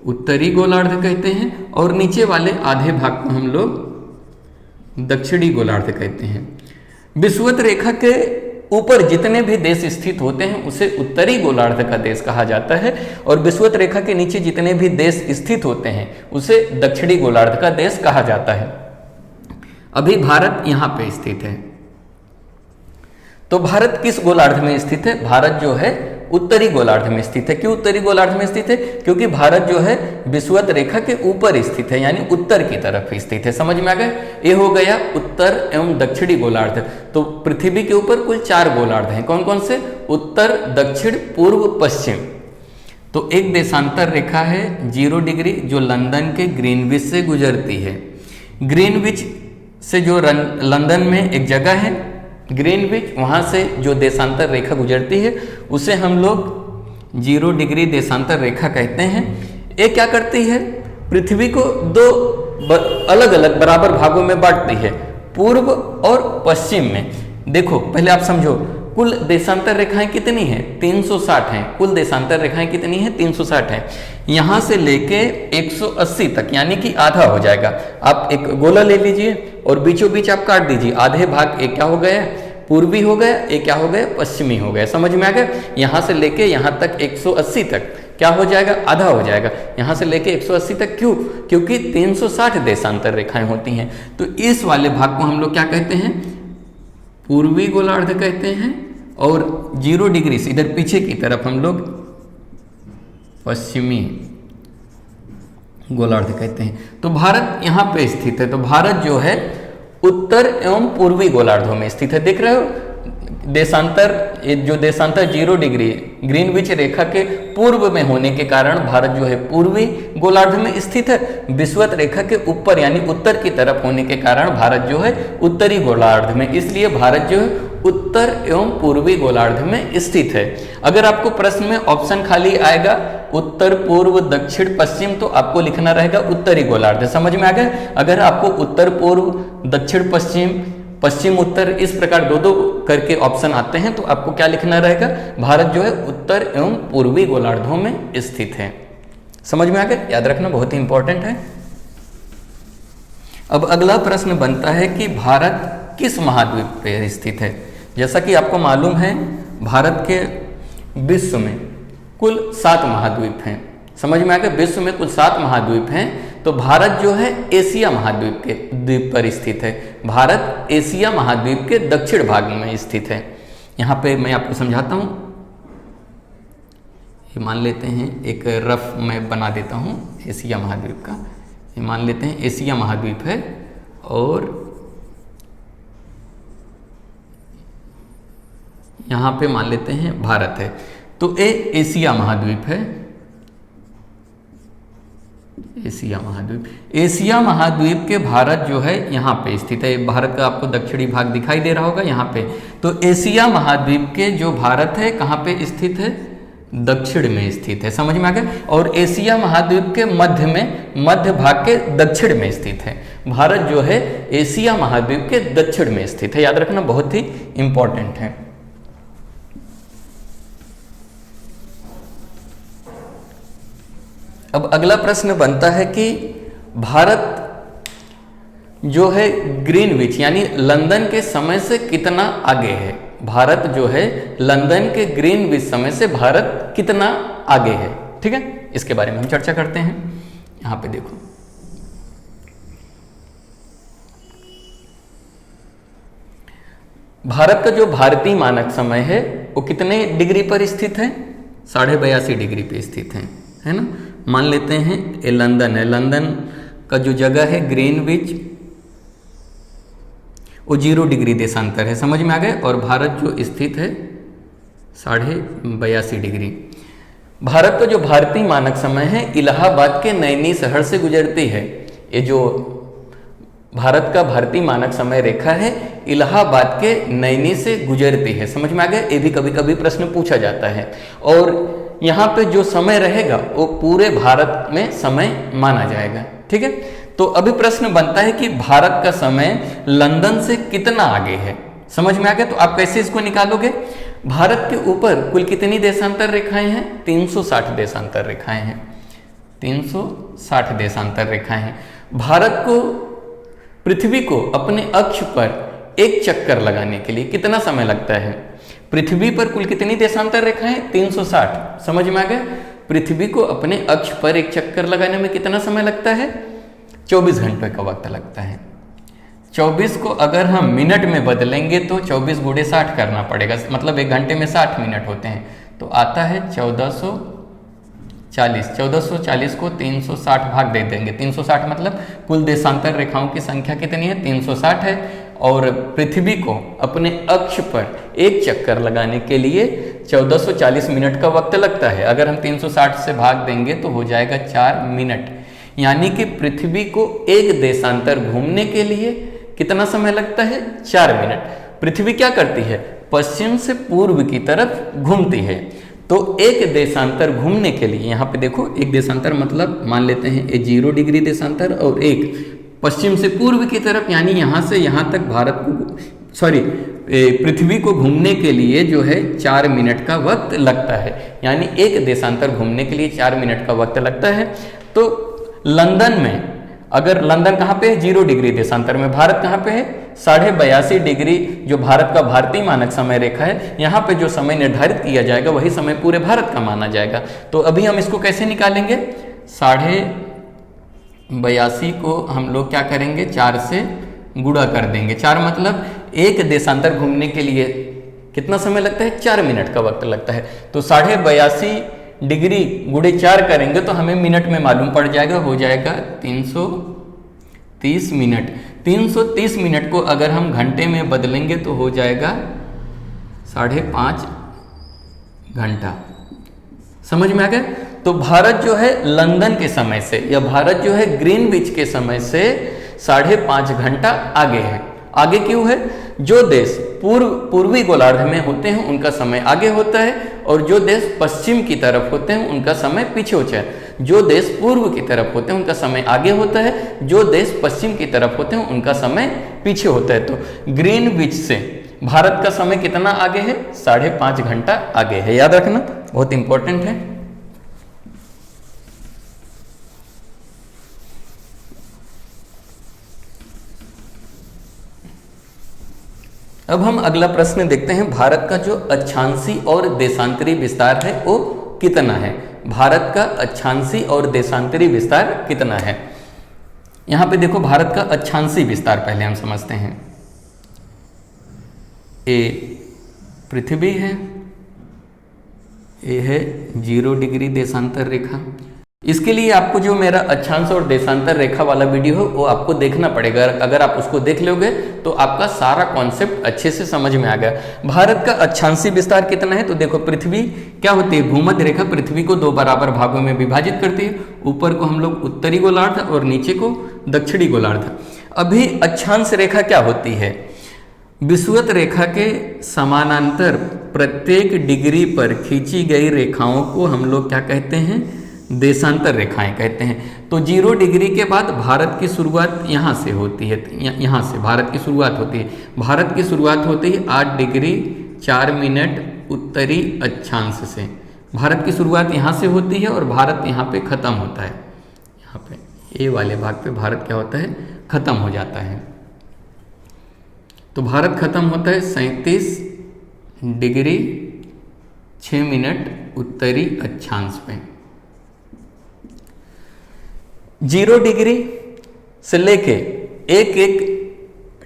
उत्तरी गोलार्ध कहते हैं, और नीचे वाले आधे भाग को हम लोग दक्षिणी गोलार्ध कहते हैं। विषुवत रेखा के ऊपर जितने भी देश स्थित होते हैं उसे उत्तरी गोलार्ध का देश कहा जाता है, और विषुवत रेखा के नीचे जितने भी देश स्थित होते हैं उसे दक्षिणी गोलार्ध का देश कहा जाता है। अभी भारत यहां पे स्थित है, तो भारत किस गोलार्ध में स्थित है, भारत जो है उत्तरी गोलार्ध में स्थित है। क्यों उत्तरी गोलार्ध में स्थित है, क्योंकि भारत जो है विषुवत रेखा के ऊपर स्थित है, यानी उत्तर की तरफ स्थित है। समझ में आ गया, ये हो गया उत्तर एवं दक्षिणी गोलार्ध। तो पृथ्वी के ऊपर कुल 4 गोलार्ध हैं, कौन कौन से, उत्तर, दक्षिण, पूर्व, पश्चिम। तो एक देशांतर रेखा है 0 डिग्री जो लंदन के ग्रीनविच से गुजरती है। ग्रीनविच से जो लंदन में एक जगह है ग्रीनविच, वहां से जो देशांतर रेखा गुजरती है उसे हम लोग 0 डिग्री देशांतर रेखा कहते हैं। ये क्या करती है, पृथ्वी को 2 अलग अलग बराबर भागों में बांटती है, पूर्व और पश्चिम में। देखो पहले आप समझो, कुल देशांतर रेखाएं कितनी हैं, 360 हैं। कुल देशांतर रेखाएं कितनी हैं, 360 हैं। यहां से लेके 180 तक यानी कि आधा हो जाएगा। आप एक गोला ले लीजिए और बीचों बीच आप काट दीजिए, आधे भाग एक क्या हो गया, पूर्वी हो गया, एक क्या हो गया, पश्चिमी हो गया। समझ में आ गया, यहां से लेके यहां तक 180 तक क्या हो जाएगा, आधा हो जाएगा। यहां से लेके 180 तक क्यों, क्योंकि 360 देशांतर रेखाएं होती हैं। तो इस वाले भाग को हम लोग क्या कहते हैं, पूर्वी गोलार्ध कहते हैं, और 0 डिग्री से इधर पीछे की तरफ हम लोग पश्चिमी गोलार्ध कहते हैं। तो भारत यहां पे स्थित है। तो भारत जो है उत्तर एवं पूर्वी गोलार्धों में स्थित है। देख रहे हो देशांतर, जो देशांतर 0 डिग्री ग्रीनविच रेखा के पूर्व में होने के कारण भारत जो है पूर्वी गोलार्ध में स्थित है। विषुवत रेखा के ऊपर यानी उत्तर की तरफ होने के कारण भारत जो है उत्तरी गोलार्ध में, इसलिए भारत जो है उत्तर एवं पूर्वी गोलार्ध में स्थित है। अगर आपको प्रश्न में ऑप्शन खाली आएगा उत्तर, पूर्व, दक्षिण, पश्चिम, तो आपको लिखना रहेगा उत्तरी गोलार्ध। समझ में आ गया। अगर आपको उत्तर पूर्व, दक्षिण पश्चिम, पश्चिम उत्तर इस प्रकार 2-2 करके ऑप्शन आते हैं तो आपको क्या लिखना रहेगा, भारत जो है उत्तर एवं पूर्वी गोलार्धों में स्थित है। समझ में आ गया, याद रखना बहुत ही इंपॉर्टेंट है। अब अगला प्रश्न बनता है कि भारत किस महाद्वीप पे स्थित है। जैसा कि आपको मालूम है भारत के विश्व में कुल 7 महाद्वीप हैं। समझ में आ गया, विश्व में कुल 7 महाद्वीप हैं। तो भारत जो है एशिया महाद्वीप के द्वीप पर स्थित है। भारत एशिया महाद्वीप के दक्षिण भाग में स्थित है। यहाँ पे मैं आपको समझाता हूँ, ये मान लेते हैं एक रफ मैं बना देता हूँ एशिया महाद्वीप का। ये मान लेते हैं एशिया महाद्वीप है और यहाँ पे मान लेते हैं भारत है। तो ये एशिया महाद्वीप है, एशिया महाद्वीप। एशिया महाद्वीप के भारत जो है यहाँ पे स्थित है। भारत का आपको दक्षिणी भाग दिखाई दे रहा होगा यहाँ पे। तो एशिया महाद्वीप के जो भारत है कहाँ पे स्थित है, दक्षिण में स्थित है। समझ में आ गया। और एशिया महाद्वीप के मध्य में, मध्य भाग के दक्षिण में स्थित है। भारत जो है एशिया महाद्वीप के दक्षिण में स्थित है। याद रखना बहुत ही इंपॉर्टेंट है। अब अगला प्रश्न बनता है कि भारत जो है ग्रीनविच यानी लंदन के समय से कितना आगे है। भारत जो है लंदन के ग्रीनविच समय से भारत कितना आगे है। ठीक है, इसके बारे में हम चर्चा करते हैं। यहां पे देखो, भारत का जो भारतीय मानक समय है वो कितने डिग्री पर स्थित है, 82.5 डिग्री पे स्थित है ना। मान लेते हैं ये लंदन है। लंदन का जो जगह है ग्रीनविच वो 0 डिग्री देशांतर है। समझ में आ गए। और भारत जो स्थित है 82.5 डिग्री। भारत का जो भारतीय मानक समय है इलाहाबाद के नैनी शहर से गुजरती है। ये जो भारत का भारतीय मानक समय रेखा है इलाहाबाद के नैनी से गुजरती है। समझ में आ गया। ये भी कभी कभी प्रश्न पूछा जाता है। और यहाँ पे जो समय रहेगा वो पूरे भारत में समय माना जाएगा। ठीक है, तो अभी प्रश्न बनता है कि भारत का समय लंदन से कितना आगे है। समझ में आ गया? तो आप कैसे इसको निकालोगे? भारत के ऊपर कुल कितनी देशांतर रेखाएं हैं? 360 देशांतर रेखाएं हैं। 360 देशांतर रेखाएं हैं। भारत को, पृथ्वी को अपने अक्ष पर एक चक्कर लगाने के लिए कितना समय लगता है? पृथ्वी पर कुल कितनी देशांतर रेखाएं? 360। समझ में आ गया? पृथ्वी को अपने अक्ष पर एक चक्कर लगाने में कितना समय लगता है? 24 घंटे का वक्त लगता है। 24 को अगर हम मिनट में बदलेंगे तो 24 गुणे 60 करना पड़ेगा, मतलब 1 घंटे में 60 मिनट होते हैं। तो आता है 1440। 1440 को 360 भाग दे देंगे। 360 मतलब कुल देशांतर रेखाओं की संख्या कितनी है? 360 है। और पृथ्वी को अपने अक्ष पर एक चक्कर लगाने के लिए 1440 मिनट का वक्त लगता है। अगर हम 360 से भाग देंगे तो हो जाएगा 4 मिनट। यानी कि पृथ्वी को एक देशांतर घूमने के लिए कितना समय लगता है? 4 मिनट। पृथ्वी क्या करती है? पश्चिम से पूर्व की तरफ घूमती है। तो एक देशांतर घूमने के लिए, यहाँ पे देखो, एक देशांतर मतलब मान लेते हैं 0 डिग्री देशांतर, और एक पश्चिम से पूर्व की तरफ, यानी यहाँ से यहाँ तक भारत को, पृथ्वी को घूमने के लिए जो है 4 मिनट का वक्त लगता है। यानी एक देशांतर घूमने के लिए 4 मिनट का वक्त लगता है। तो लंदन में, अगर लंदन कहाँ पे है? 0 डिग्री देशांतर में। भारत कहाँ पे है? 82.5 डिग्री, जो भारत का भारतीय मानक समय रेखा है। यहाँ पे जो समय निर्धारित किया जाएगा वही समय पूरे भारत का माना जाएगा। तो अभी हम इसको कैसे निकालेंगे? 82.5 को हम लोग क्या करेंगे? 4 से गुणा कर देंगे। 4 मतलब एक देशांतर घूमने के लिए कितना समय लगता है? 4 मिनट का वक्त लगता है। तो 82.5 डिग्री गुणे 4 करेंगे तो हमें मिनट में मालूम पड़ जाएगा, हो जाएगा 330 मिनट। 330 मिनट को अगर हम घंटे में बदलेंगे तो हो जाएगा 5.5 घंटा। समझ में आ गया? तो भारत जो है लंदन के समय से, या भारत जो है ग्रीनविच के समय से 5.5 घंटा आगे है। आगे क्यों है? जो देश पूर्वी गोलार्ध में होते हैं उनका समय आगे होता है, और जो देश पश्चिम की तरफ होते हैं उनका समय पीछे होता है। जो देश पूर्व की तरफ होते हैं उनका समय आगे होता है, जो देश पश्चिम की तरफ होते हैं उनका समय पीछे होता है। तो ग्रीनविच से भारत का समय कितना आगे है? 5.5 घंटा आगे है। याद रखना, बहुत इंपॉर्टेंट है। अब हम अगला प्रश्न देखते हैं। भारत का जो अक्षांशी और देशांतरी विस्तार है वो कितना है? भारत का अक्षांशी और देशांतरी विस्तार कितना है? यहां पे देखो, भारत का अक्षांशी विस्तार पहले हम समझते हैं। ए पृथ्वी है, ए है 0 डिग्री देशांतर रेखा। इसके लिए आपको जो मेरा अक्षांश और देशांतर रेखा वाला वीडियो है वो आपको देखना पड़ेगा। अगर आप उसको देख लोगे तो आपका सारा कॉन्सेप्ट अच्छे से समझ में आ गया। भारत का अक्षांशी विस्तार कितना है? तो देखो, पृथ्वी क्या होती है? भूमध्य रेखा पृथ्वी को 2 बराबर भागों में विभाजित करती है। ऊपर को हम लोग उत्तरी गोलार्ध और नीचे को दक्षिणी गोलार्ध। अभी अक्षांश रेखा क्या होती है? विषुवत रेखा के समानांतर प्रत्येक डिग्री पर खींची गई रेखाओं को हम लोग क्या कहते हैं? देशांतर रेखाएं कहते हैं। तो 0 डिग्री के बाद भारत की शुरुआत यहाँ से होती है, यहाँ से भारत की शुरुआत होती है। भारत की शुरुआत होती है 8 डिग्री 4 मिनट उत्तरी अक्षांश से। भारत की शुरुआत यहाँ से होती है और भारत यहाँ पे ख़त्म होता है। यहाँ पे ए वाले भाग पे भारत क्या होता है? ख़त्म हो जाता है। तो भारत ख़त्म होता है 37 डिग्री 6 मिनट उत्तरी अक्षांश पे। 0 डिग्री से लेके एक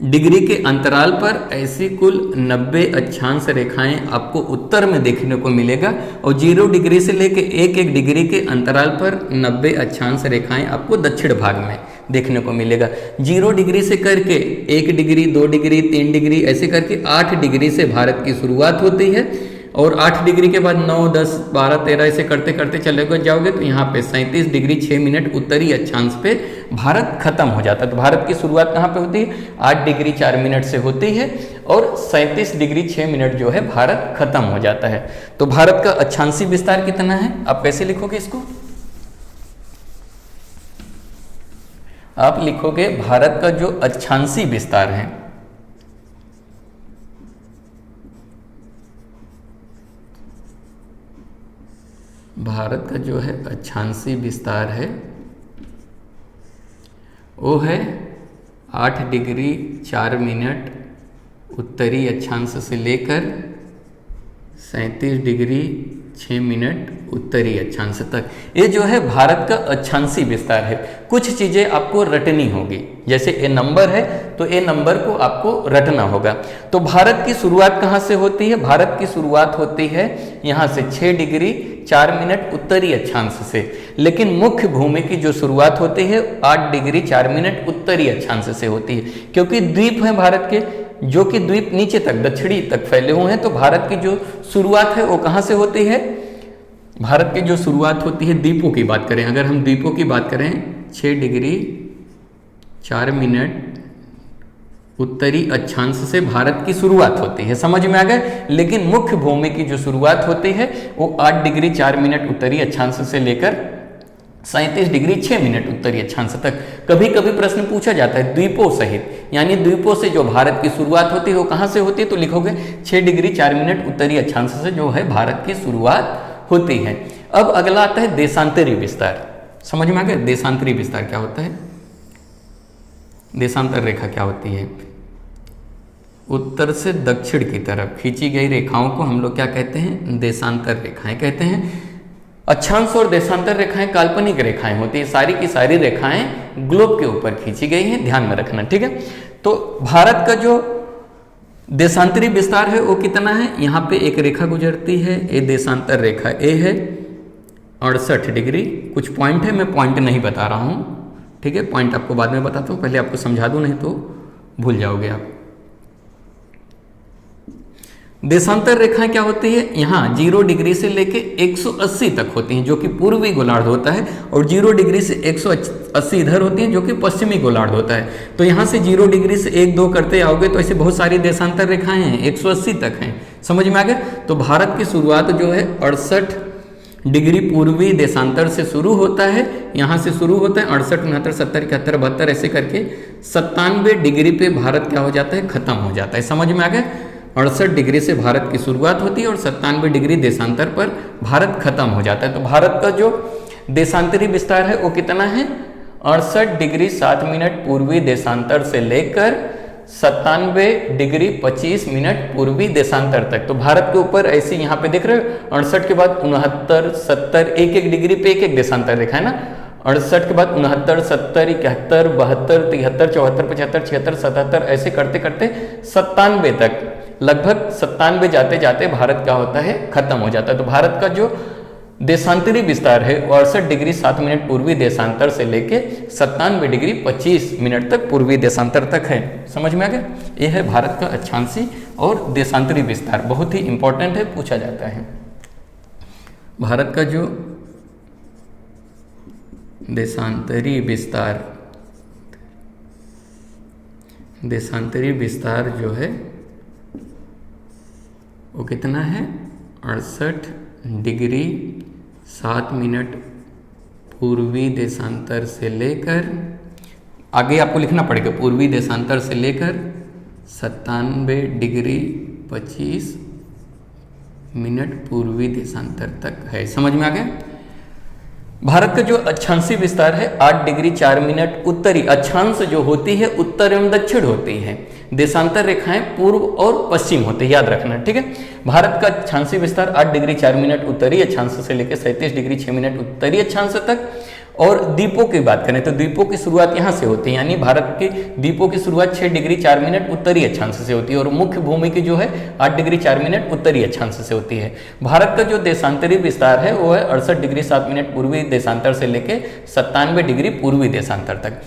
डिग्री के अंतराल पर ऐसी कुल 90 अक्षांश रेखाएं आपको उत्तर में देखने को मिलेगा, और 0 डिग्री से लेके एक डिग्री के अंतराल पर 90 अक्षांश रेखाएं आपको दक्षिण भाग में देखने को मिलेगा। 0 डिग्री से करके 1 डिग्री 2 डिग्री 3 डिग्री ऐसे करके 8 डिग्री से भारत की शुरुआत होती है, और 8 डिग्री के बाद 9, 10, 12, 13 ऐसे करते करते चले जाओगे तो यहाँ पे 37 डिग्री 6 मिनट उत्तरी अक्षांश पे भारत खत्म हो जाता है। तो भारत की शुरुआत कहाँ पे होती है? 8 डिग्री 4 मिनट से होती है, और 37 डिग्री 6 मिनट जो है भारत खत्म हो जाता है। तो भारत का अक्षांशी विस्तार कितना है? आप कैसे लिखोगे इसको? आप लिखोगे भारत का जो अक्षांशी विस्तार है, भारत का जो है अक्षांशी विस्तार है वो है 8 डिग्री 4 मिनट उत्तरी अक्षांश से लेकर 37 डिग्री 6 मिनट उत्तरी अक्षांश तक। ये जो है भारत का अक्षांशी विस्तार है। कुछ चीज़ें आपको रटनी होगी, जैसे ये नंबर है तो ये नंबर को आपको रटना होगा। तो भारत की शुरुआत कहाँ से होती है? भारत की शुरुआत होती है यहाँ से 6 डिग्री 4 मिनट उत्तरी अक्षांश से, लेकिन मुख्य भूमि की जो शुरुआत होती है 8 डिग्री 4 मिनट उत्तरी अक्षांश से होती है, क्योंकि द्वीप है भारत के, जो कि द्वीप नीचे तक दक्षिणी तक फैले हुए हैं। तो भारत की जो शुरुआत है वो कहाँ से होती है? भारत की जो शुरुआत होती है, द्वीपों की बात करें, अगर हम द्वीपों की बात करें 6 डिग्री 4 मिनट उत्तरी अक्षांश से भारत की शुरुआत होती है, समझ में आ गया। लेकिन मुख्य भूमि की जो शुरुआत होती है वो 8 डिग्री 4 मिनट उत्तरी अक्षांश से लेकर 37 डिग्री 6 मिनट उत्तरी अक्षांश तक। कभी कभी प्रश्न पूछा जाता है द्वीपों सहित, यानी द्वीपों से जो भारत की शुरुआत होती है वो कहाँ से होती है? तो लिखोगे 6 डिग्री 4 मिनट उत्तरी अक्षांश से जो है भारत की शुरुआत होती है। अब अगला आता है देशांतरी विस्तार। समझ में आ गया देशांतरी विस्तार क्या होता है? देशांतर रेखा क्या होती है? उत्तर से दक्षिण की तरफ खींची गई रेखाओं को हम लोग क्या कहते हैं? देशांतर रेखाएं कहते हैं। अक्षांश और देशांतर रेखाएं काल्पनिक रेखाएं होती है, सारी की सारी रेखाएं ग्लोब के ऊपर खींची गई हैं, ध्यान में रखना, ठीक है। तो भारत का जो देशांतरी विस्तार है वो कितना है? यहाँ पे एक रेखा गुजरती है, ये देशांतर रेखा ए है 68 डिग्री। कुछ पॉइंट है, मैं पॉइंट नहीं बता रहा हूँ, ठीक है, पॉइंट आपको बाद में बताता हूँ, पहले आपको समझा दूँ नहीं तो भूल जाओगे आप। देशांतर रेखाएं क्या होती है? यहाँ 0 डिग्री से लेके 180 तक होती हैं, जो कि पूर्वी गोलार्ध होता है, और 0 डिग्री से 180 इधर होती हैं, जो कि पश्चिमी गोलार्ध होता है। तो यहाँ से 0 डिग्री से 1-2 करते आओगे तो ऐसे बहुत सारी देशांतर रेखाएं हैं, 180 तक हैं, समझ में आ गया। तो भारत की शुरुआत जो है 68 डिग्री पूर्वी देशांतर से शुरू होता है, यहाँ से शुरू होता है 68, 69, 70, 71, 72 ऐसे करके 97 डिग्री पे भारत क्या हो जाता है? खत्म हो जाता है, समझ में आ गया। 68 डिग्री से भारत की शुरुआत होती है और 97 डिग्री देशांतर पर भारत खत्म हो जाता है। तो भारत का जो देशांतरी विस्तार है वो कितना है? 68 डिग्री 7 मिनट पूर्वी देशांतर से लेकर 97 डिग्री 25 मिनट पूर्वी देशांतर तक। तो भारत के ऊपर ऐसे यहाँ पे देख रहे हो 68 के बाद 69, 70, एक डिग्री पे एक देशांतर रेखा है ना। 68 के बाद 69, 70, 71, 72, 73, 74, 75, 76, 77 ऐसे करते करते 97 तक, लगभग 97 जाते जाते भारत क्या होता है? खत्म हो जाता है। तो भारत का जो देशांतरी विस्तार है 68 डिग्री 7 मिनट पूर्वी देशांतर से लेके 97 डिग्री 25 मिनट तक पूर्वी देशांतर तक है, समझ में आ गया। यह है भारत का अक्षांशी और देशांतरी विस्तार, बहुत ही इंपॉर्टेंट है, पूछा जाता है। भारत का जो देशांतरी विस्तार जो है वो कितना है? 68 डिग्री 7 मिनट पूर्वी देशांतर से लेकर, आगे आपको लिखना पड़ेगा, पूर्वी देशांतर से लेकर 97 डिग्री 25 मिनट पूर्वी देशांतर तक है, समझ में आ गया। भारत का जो अक्षांशी विस्तार है 8 डिग्री 4 मिनट उत्तरी, अक्षांश जो होती है उत्तर एवं दक्षिण होती है, देशांतर रेखाएं पूर्व और पश्चिम होते हैं, याद रखना, ठीक है। भारत का अक्षांशी विस्तार 8 डिग्री 4 मिनट उत्तरी अक्षांश से लेकर 37 डिग्री 6 मिनट उत्तरी अक्षांश तक। और द्वीपों की बात करें तो द्वीपों की शुरुआत यहाँ से होती है, यानी भारत के द्वीपों की शुरुआत 6 डिग्री 4 मिनट उत्तरी अक्षांश से होती है और मुख्य भूमि की जो है 8 डिग्री 4 मिनट उत्तरी अक्षांश से होती है। भारत का जो देशांतरी विस्तार है वो है 68 डिग्री 7 मिनट पूर्वी देशांतर से लेके 97 डिग्री पूर्वी देशांतर तक।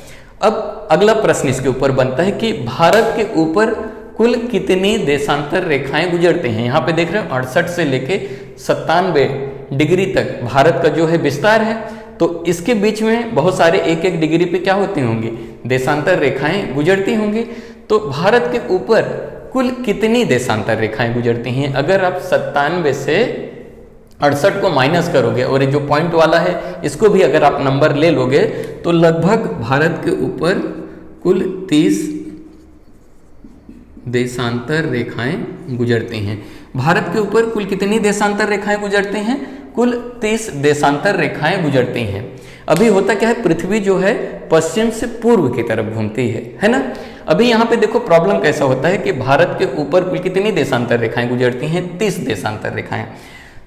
अब अगला प्रश्न इसके ऊपर बनता है कि भारत के ऊपर कुल कितनी देशांतर रेखाएं गुजरते हैं। यहाँ पे देख रहे हो 68 से लेके 97 डिग्री तक भारत का जो है विस्तार है, तो इसके बीच में बहुत सारे एक डिग्री पे क्या होती होंगी? देशांतर रेखाएं गुजरती होंगी। तो भारत के ऊपर कुल कितनी देशांतर रेखाएं गुजरती हैं? अगर आप 97 से 68 को माइनस करोगे और ये जो पॉइंट वाला है इसको भी अगर आप नंबर ले लोगे तो लगभग भारत के ऊपर कुल 30 देशांतर रेखाएं गुजरती हैं। भारत के ऊपर कुल कितनी देशांतर रेखाएं गुजरती हैं? कुल 30 देशांतर रेखाएं गुजरती हैं। अभी होता क्या है, पृथ्वी जो है पश्चिम से पूर्व की तरफ घूमती है ना। अभी यहाँ पे देखो प्रॉब्लम कैसा होता है कि भारत के ऊपर कुल कितनी देशांतर रेखाएं गुजरती हैं? 30 देशांतर रेखाएं।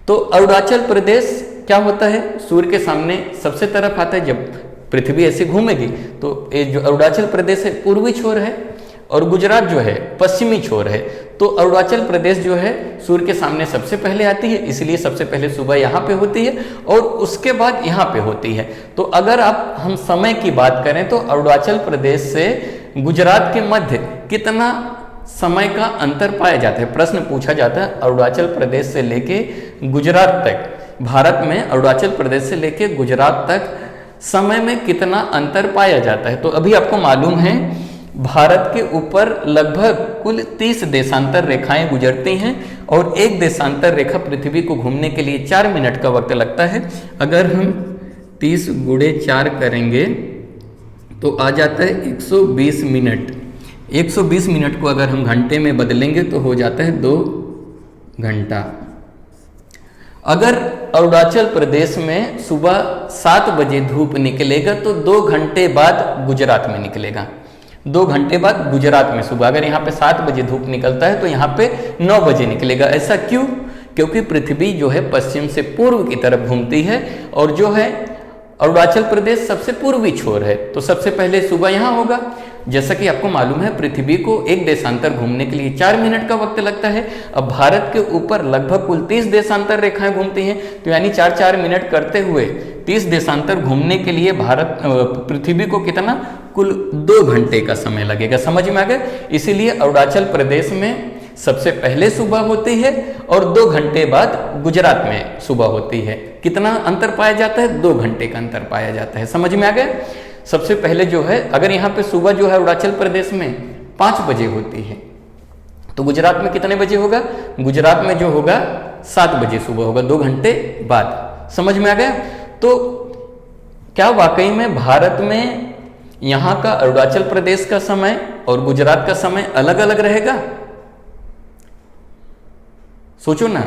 तो अरुणाचल प्रदेश क्या होता है, सूर्य के सामने सबसे तरफ आता है। जब पृथ्वी ऐसे घूमेगी तो ये जो अरुणाचल प्रदेश है पूर्वी छोर है और गुजरात जो है पश्चिमी छोर है। तो अरुणाचल प्रदेश जो है सूर्य के सामने सबसे पहले आती है, इसलिए सबसे पहले सुबह यहाँ पे होती है और उसके बाद यहाँ पे होती है। तो अगर हम समय की बात करें तो अरुणाचल प्रदेश से गुजरात के मध्य कितना समय का अंतर पाया जाता है? प्रश्न पूछा जाता है अरुणाचल प्रदेश से लेके गुजरात तक, भारत में अरुणाचल प्रदेश से लेके गुजरात तक समय में कितना अंतर पाया जाता है? तो अभी आपको मालूम है भारत के ऊपर लगभग कुल 30 देशांतर रेखाएं गुजरती हैं और एक देशांतर रेखा पृथ्वी को घूमने के लिए 4 मिनट का वक्त लगता है। अगर हम 30 गुणे 4 करेंगे तो आ जाता है 120 मिनट। 120 मिनट को अगर हम घंटे में बदलेंगे तो हो जाता है 2 घंटा। अगर अरुणाचल प्रदेश में सुबह 7 बजे धूप निकलेगा तो 2 घंटे बाद गुजरात में निकलेगा। 2 घंटे बाद गुजरात में सुबह, अगर यहाँ पे 7 बजे धूप निकलता है तो यहाँ पे 9 बजे निकलेगा। ऐसा क्यों? क्योंकि पृथ्वी जो है पश्चिम से पूर्व की तरफ घूमती है और जो है अरुणाचल प्रदेश सबसे पूर्वी छोर है, तो सबसे पहले सुबह यहाँ होगा। जैसा कि आपको मालूम है पृथ्वी को एक देशांतर घूमने के लिए 4 मिनट का वक्त लगता है। अब भारत के ऊपर लगभग कुल 30 देशांतर रेखाएं घूमती हैं, तो यानी 4-4 मिनट करते हुए 30 देशांतर घूमने के लिए पृथ्वी को कितना कुल 2 घंटे का समय लगेगा। समझ में आ गया? इसीलिए अरुणाचल प्रदेश में सबसे पहले सुबह होती है और 2 घंटे बाद गुजरात में सुबह होती है। कितना अंतर पाया जाता है? 2 घंटे का अंतर पाया जाता है। समझ में आ गया? सबसे पहले जो है अगर यहाँ पे सुबह जो है अरुणाचल प्रदेश में 5 बजे होती है तो गुजरात में कितने बजे होगा? गुजरात में जो होगा 7 बजे सुबह होगा, 2 घंटे बाद। समझ में आ गया? तो क्या वाकई में भारत में यहाँ का अरुणाचल प्रदेश का समय और गुजरात का समय अलग अलग रहेगा? सोचो ना,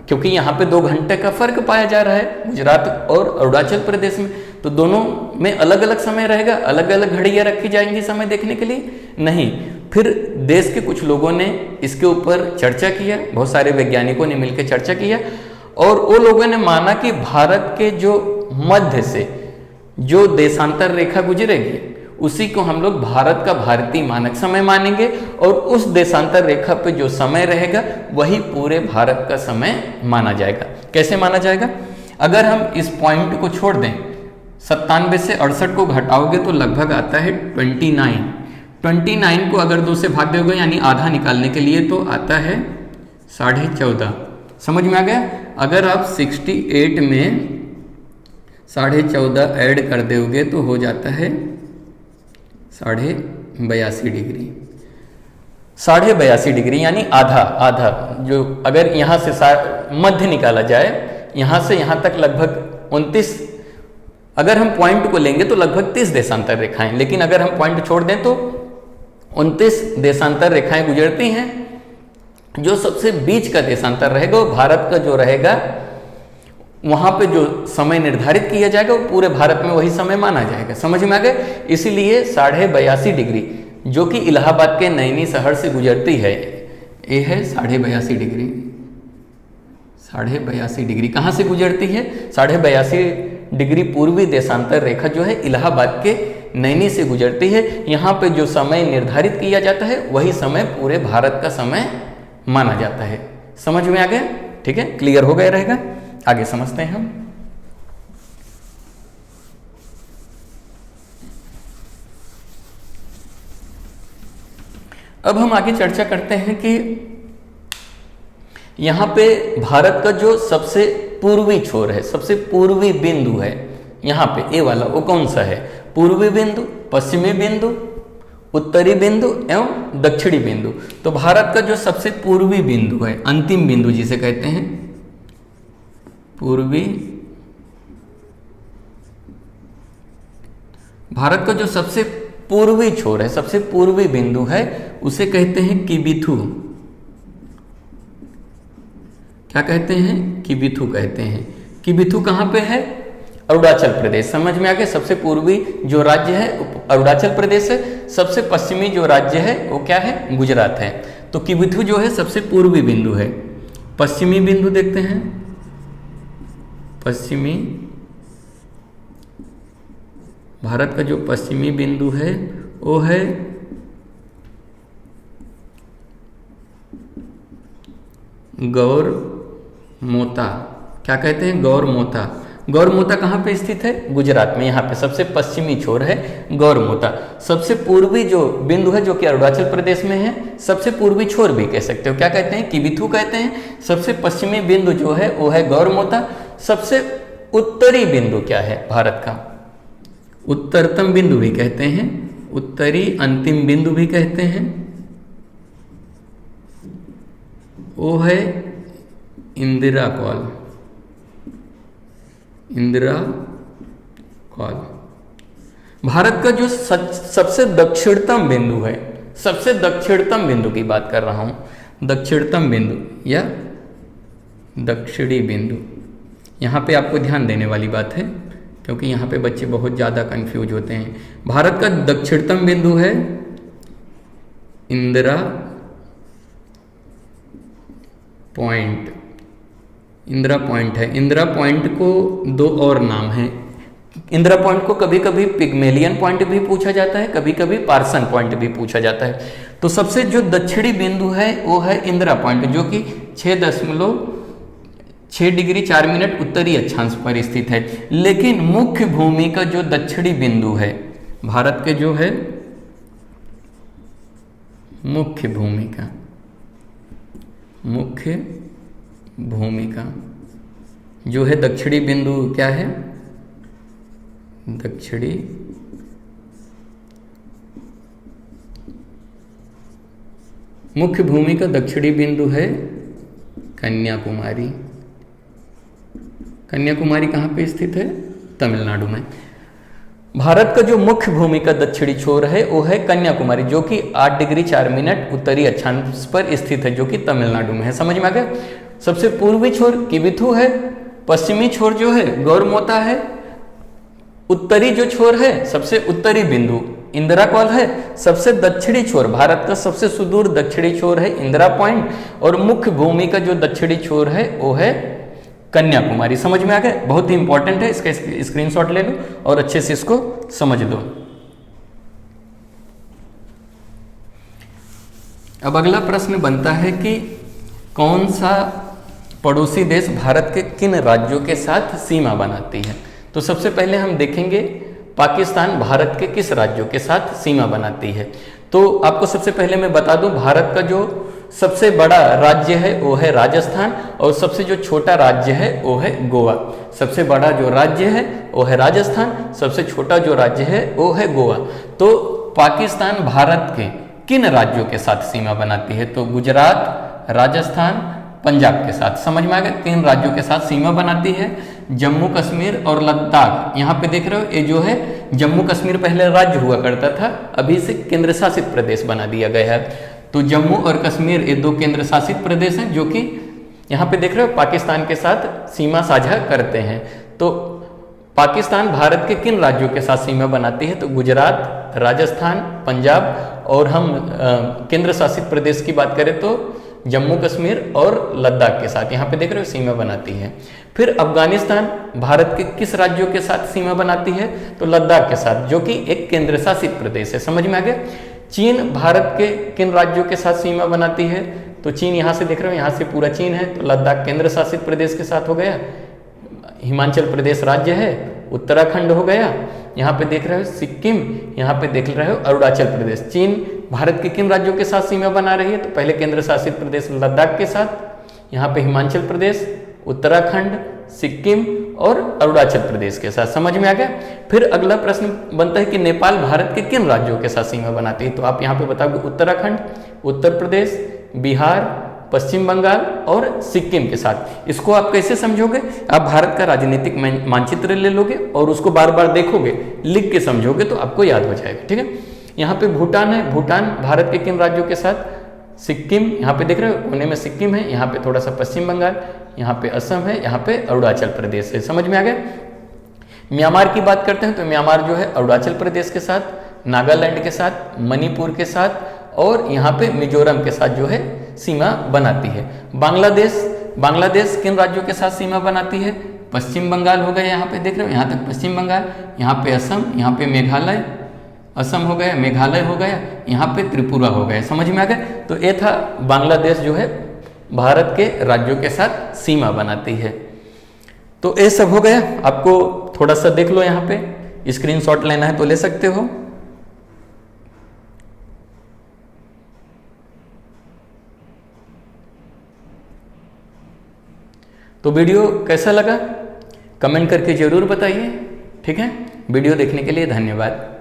क्योंकि यहाँ पे 2 घंटे का फर्क पाया जा रहा है गुजरात और अरुणाचल प्रदेश में, तो दोनों में अलग अलग समय रहेगा, अलग अलग घड़ियां रखी जाएंगी समय देखने के लिए? नहीं। फिर देश के कुछ लोगों ने इसके ऊपर चर्चा किया, बहुत सारे वैज्ञानिकों ने मिलकर चर्चा किया और वो लोगों ने माना कि भारत के जो मध्य से जो देशांतर रेखा गुजरेगी उसी को हम लोग भारत का भारतीय मानक समय मानेंगे और उस देशांतर रेखा पे जो समय रहेगा वही पूरे भारत का समय माना जाएगा। कैसे माना जाएगा? अगर हम इस पॉइंट को छोड़ दें, 97 से 68 को घटाओगे तो लगभग आता है 29। 29 को अगर 2 से भाग दोगे यानी आधा निकालने के लिए तो आता है 14.5। समझ में आ गया? अगर आप 68 में 14.5 ऐड कर दोगे तो हो जाता है 82.5 डिग्री। 82.5 डिग्री यानी आधा जो अगर यहाँ से मध्य निकाला जाए, यहाँ से यहाँ तक लगभग 29, अगर हम पॉइंट को लेंगे तो लगभग 30 देशांतर रेखाएं, लेकिन अगर हम पॉइंट छोड़ दें तो 29 देशांतर रेखाएं गुजरती हैं। जो सबसे बीच का देशांतर रहेगा वो भारत का जो रहेगा, वहां पे जो समय निर्धारित किया जाएगा वो पूरे भारत में वही समय माना जाएगा। समझ में आ गए? इसीलिए 82.5 डिग्री जो कि इलाहाबाद के नैनी शहर से गुजरती है, ये है 82.5 डिग्री। 82.5 डिग्री कहाँ से गुजरती है? 82.5 डिग्री पूर्वी देशांतर रेखा जो है इलाहाबाद के नैनी से गुजरती है। यहाँ पे जो समय निर्धारित किया जाता है वही समय पूरे भारत का समय माना जाता है। समझ में आ गया? ठीक है, क्लियर हो गया रहेगा। आगे समझते हैं हम। अब हम आगे चर्चा करते हैं कि यहां पे भारत का जो सबसे पूर्वी छोर है, सबसे पूर्वी बिंदु है, यहां पे ए वाला वो कौन सा है? पूर्वी बिंदु, पश्चिमी बिंदु, उत्तरी बिंदु एवं दक्षिणी बिंदु। तो भारत का जो सबसे पूर्वी बिंदु है, अंतिम बिंदु जिसे कहते हैं पूर्वी, भारत का जो सबसे पूर्वी छोर है, सबसे पूर्वी बिंदु है, उसे कहते हैं किबिथु। क्या कहते हैं? किबिथु कहते हैं। किबिथु कहाँ पे है? अरुणाचल प्रदेश। समझ में आ गया? सबसे पूर्वी जो राज्य है अरुणाचल प्रदेश है, सबसे पश्चिमी जो राज्य है वो क्या है? गुजरात है। तो किबिथु जो है सबसे पूर्वी बिंदु है। पश्चिमी बिंदु देखते हैं, पश्चिमी, भारत का जो पश्चिमी बिंदु है वो है गौरमोता। क्या कहते हैं? गौरमोता। गौरमोता कहाँ पे स्थित है? गुजरात में। यहाँ पे सबसे पश्चिमी छोर है गौरमोता। सबसे पूर्वी जो बिंदु है जो कि अरुणाचल प्रदेश में है, सबसे पूर्वी छोर भी कह सकते हो। क्या कहते हैं? किबिथु कहते हैं। सबसे पश्चिमी बिंदु जो है वो है गौरमोता। सबसे उत्तरी बिंदु क्या है भारत का? उत्तरतम बिंदु भी कहते हैं, उत्तरी अंतिम बिंदु भी कहते हैं, वो है इंदिरा कॉल। इंदिरा कॉल। भारत का जो सबसे दक्षिणतम बिंदु है, सबसे दक्षिणतम बिंदु की बात कर रहा हूं, दक्षिणतम बिंदु या दक्षिणी बिंदु, यहाँ पे आपको ध्यान देने वाली बात है क्योंकि यहाँ पे बच्चे बहुत ज़्यादा कंफ्यूज होते हैं। भारत का दक्षिणतम बिंदु है इंदिरा पॉइंट। इंदिरा पॉइंट है। इंदिरा पॉइंट को दो और नाम है। इंदिरा पॉइंट को कभी कभी पिग्मेलियन पॉइंट भी पूछा जाता है, कभी कभी पार्सन पॉइंट भी पूछा जाता है। तो सबसे जो दक्षिणी बिंदु है वो है इंदिरा पॉइंट, जो कि 6.6 डिग्री 4 मिनट उत्तरी अक्षांश पर स्थित है। लेकिन मुख्य भूमि का जो दक्षिणी बिंदु है भारत के, जो है मुख्य भूमि का, मुख्य भूमि का जो है दक्षिणी बिंदु क्या है? दक्षिणी मुख्य भूमि का दक्षिणी बिंदु है कन्याकुमारी। कन्याकुमारी कहाँ पे स्थित है? तमिलनाडु में। भारत का जो मुख्य भूमि का दक्षिणी छोर है वो है कन्याकुमारी, जो कि 8 डिग्री 4 मिनट उत्तरी अक्षांश पर स्थित है, जो कि तमिलनाडु में है। समझ में आ गया? सबसे पूर्वी छोर किबिथु है, पश्चिमी छोर जो है गौरमोता है, उत्तरी जो छोर है सबसे उत्तरी बिंदु इंदिरा कॉल है, सबसे दक्षिणी छोर, भारत का सबसे सुदूर दक्षिणी छोर है इंदिरा पॉइंट, और मुख्य भूमि का जो दक्षिणी छोर है वो है कन्याकुमारी। समझ में आ गया? बहुत ही इंपॉर्टेंट है, इसका स्क्रीनशॉट ले लो और अच्छे से इसको समझ दो। अब अगला प्रश्न बनता है कि कौन सा पड़ोसी देश भारत के किन राज्यों के साथ सीमा बनाती है। तो सबसे पहले हम देखेंगे पाकिस्तान भारत के किस राज्यों के साथ सीमा बनाती है। तो आपको सबसे पहले मैं बता दूं, भारत का जो सबसे बड़ा राज्य है वो है राजस्थान, और सबसे जो छोटा राज्य है वो है गोवा। सबसे बड़ा जो राज्य है वो है राजस्थान, सबसे छोटा जो राज्य है वो है गोवा। तो पाकिस्तान भारत के किन राज्यों के साथ सीमा बनाती है? तो गुजरात, राजस्थान, पंजाब के साथ। समझ में आ गया? 3 राज्यों के साथ सीमा बनाती है। जम्मू कश्मीर और लद्दाख, यहाँ पे देख रहे हो, ये जो है जम्मू कश्मीर पहले राज्य हुआ करता था, अभी से केंद्र शासित प्रदेश बना दिया गया है। तो जम्मू और कश्मीर ये 2 केंद्र शासित प्रदेश हैं जो कि यहाँ पे देख रहे हो पाकिस्तान के साथ सीमा साझा करते हैं। तो पाकिस्तान भारत के किन राज्यों के साथ सीमा बनाती है? तो गुजरात, राजस्थान, पंजाब, और हम केंद्र शासित प्रदेश की बात करें तो जम्मू कश्मीर और लद्दाख के साथ यहाँ पे देख रहे हो सीमा बनाती है। फिर अफगानिस्तान भारत के किस राज्यों के साथ सीमा बनाती है? तो लद्दाख के साथ, जो कि एक केंद्र शासित प्रदेश है। समझ में आ गया? चीन भारत के किन राज्यों के साथ सीमा बनाती है? तो चीन यहाँ से देख रहे हो, यहाँ से पूरा चीन है, तो लद्दाख केंद्र शासित प्रदेश के साथ हो गया, हिमाचल प्रदेश राज्य है, उत्तराखंड हो गया, यहाँ पे देख रहे हो सिक्किम, यहाँ पे देख रहे हो अरुणाचल प्रदेश। चीन भारत के किन राज्यों के साथ सीमा बना रही है? तो पहले केंद्र शासित प्रदेश लद्दाख के साथ, यहाँ पे हिमाचल प्रदेश, उत्तराखंड, सिक्किम और अरुणाचल प्रदेश के साथ। समझ में आ गया? फिर अगला प्रश्न बनता है कि नेपाल भारत के किन राज्यों के साथ सीमा बनाती है? तो आप यहाँ पे बताओगे उत्तराखंड, उत्तर प्रदेश, बिहार, पश्चिम बंगाल और सिक्किम के साथ। इसको आप कैसे समझोगे? आप भारत का राजनीतिक मानचित्र ले लोगे और उसको बार बार देखोगे, लिख के समझोगे तो आपको याद हो जाएगा। ठीक है, यहाँ पे भूटान है, भूटान भारत के किन राज्यों के साथ? सिक्किम, यहाँ पे देख रहे हो कोने में सिक्किम है, यहाँ पे थोड़ा सा पश्चिम बंगाल, यहाँ पे असम है, यहाँ पे अरुणाचल प्रदेश है। समझ में आ गया? म्यांमार की बात करते हैं तो म्यांमार जो है अरुणाचल प्रदेश के साथ, नागालैंड के साथ, मणिपुर के साथ और यहाँ पे मिजोरम के साथ जो है सीमा बनाती है। बांग्लादेश, बांग्लादेश किन राज्यों के साथ सीमा बनाती है? पश्चिम बंगाल हो गया, यहाँ पे देख रहे हो, यहाँ तक पश्चिम बंगाल, यहाँ पे असम, यहाँ पे मेघालय, असम हो गया, मेघालय हो गया, यहाँ पे त्रिपुरा हो गया। समझ में आ गया? तो ये था बांग्लादेश जो है भारत के राज्यों के साथ सीमा बनाती है। तो ये सब हो गया, आपको थोड़ा सा देख लो, यहाँ पे स्क्रीनशॉट लेना है तो ले सकते हो। तो वीडियो कैसा लगा कमेंट करके जरूर बताइए। ठीक है, वीडियो देखने के लिए धन्यवाद।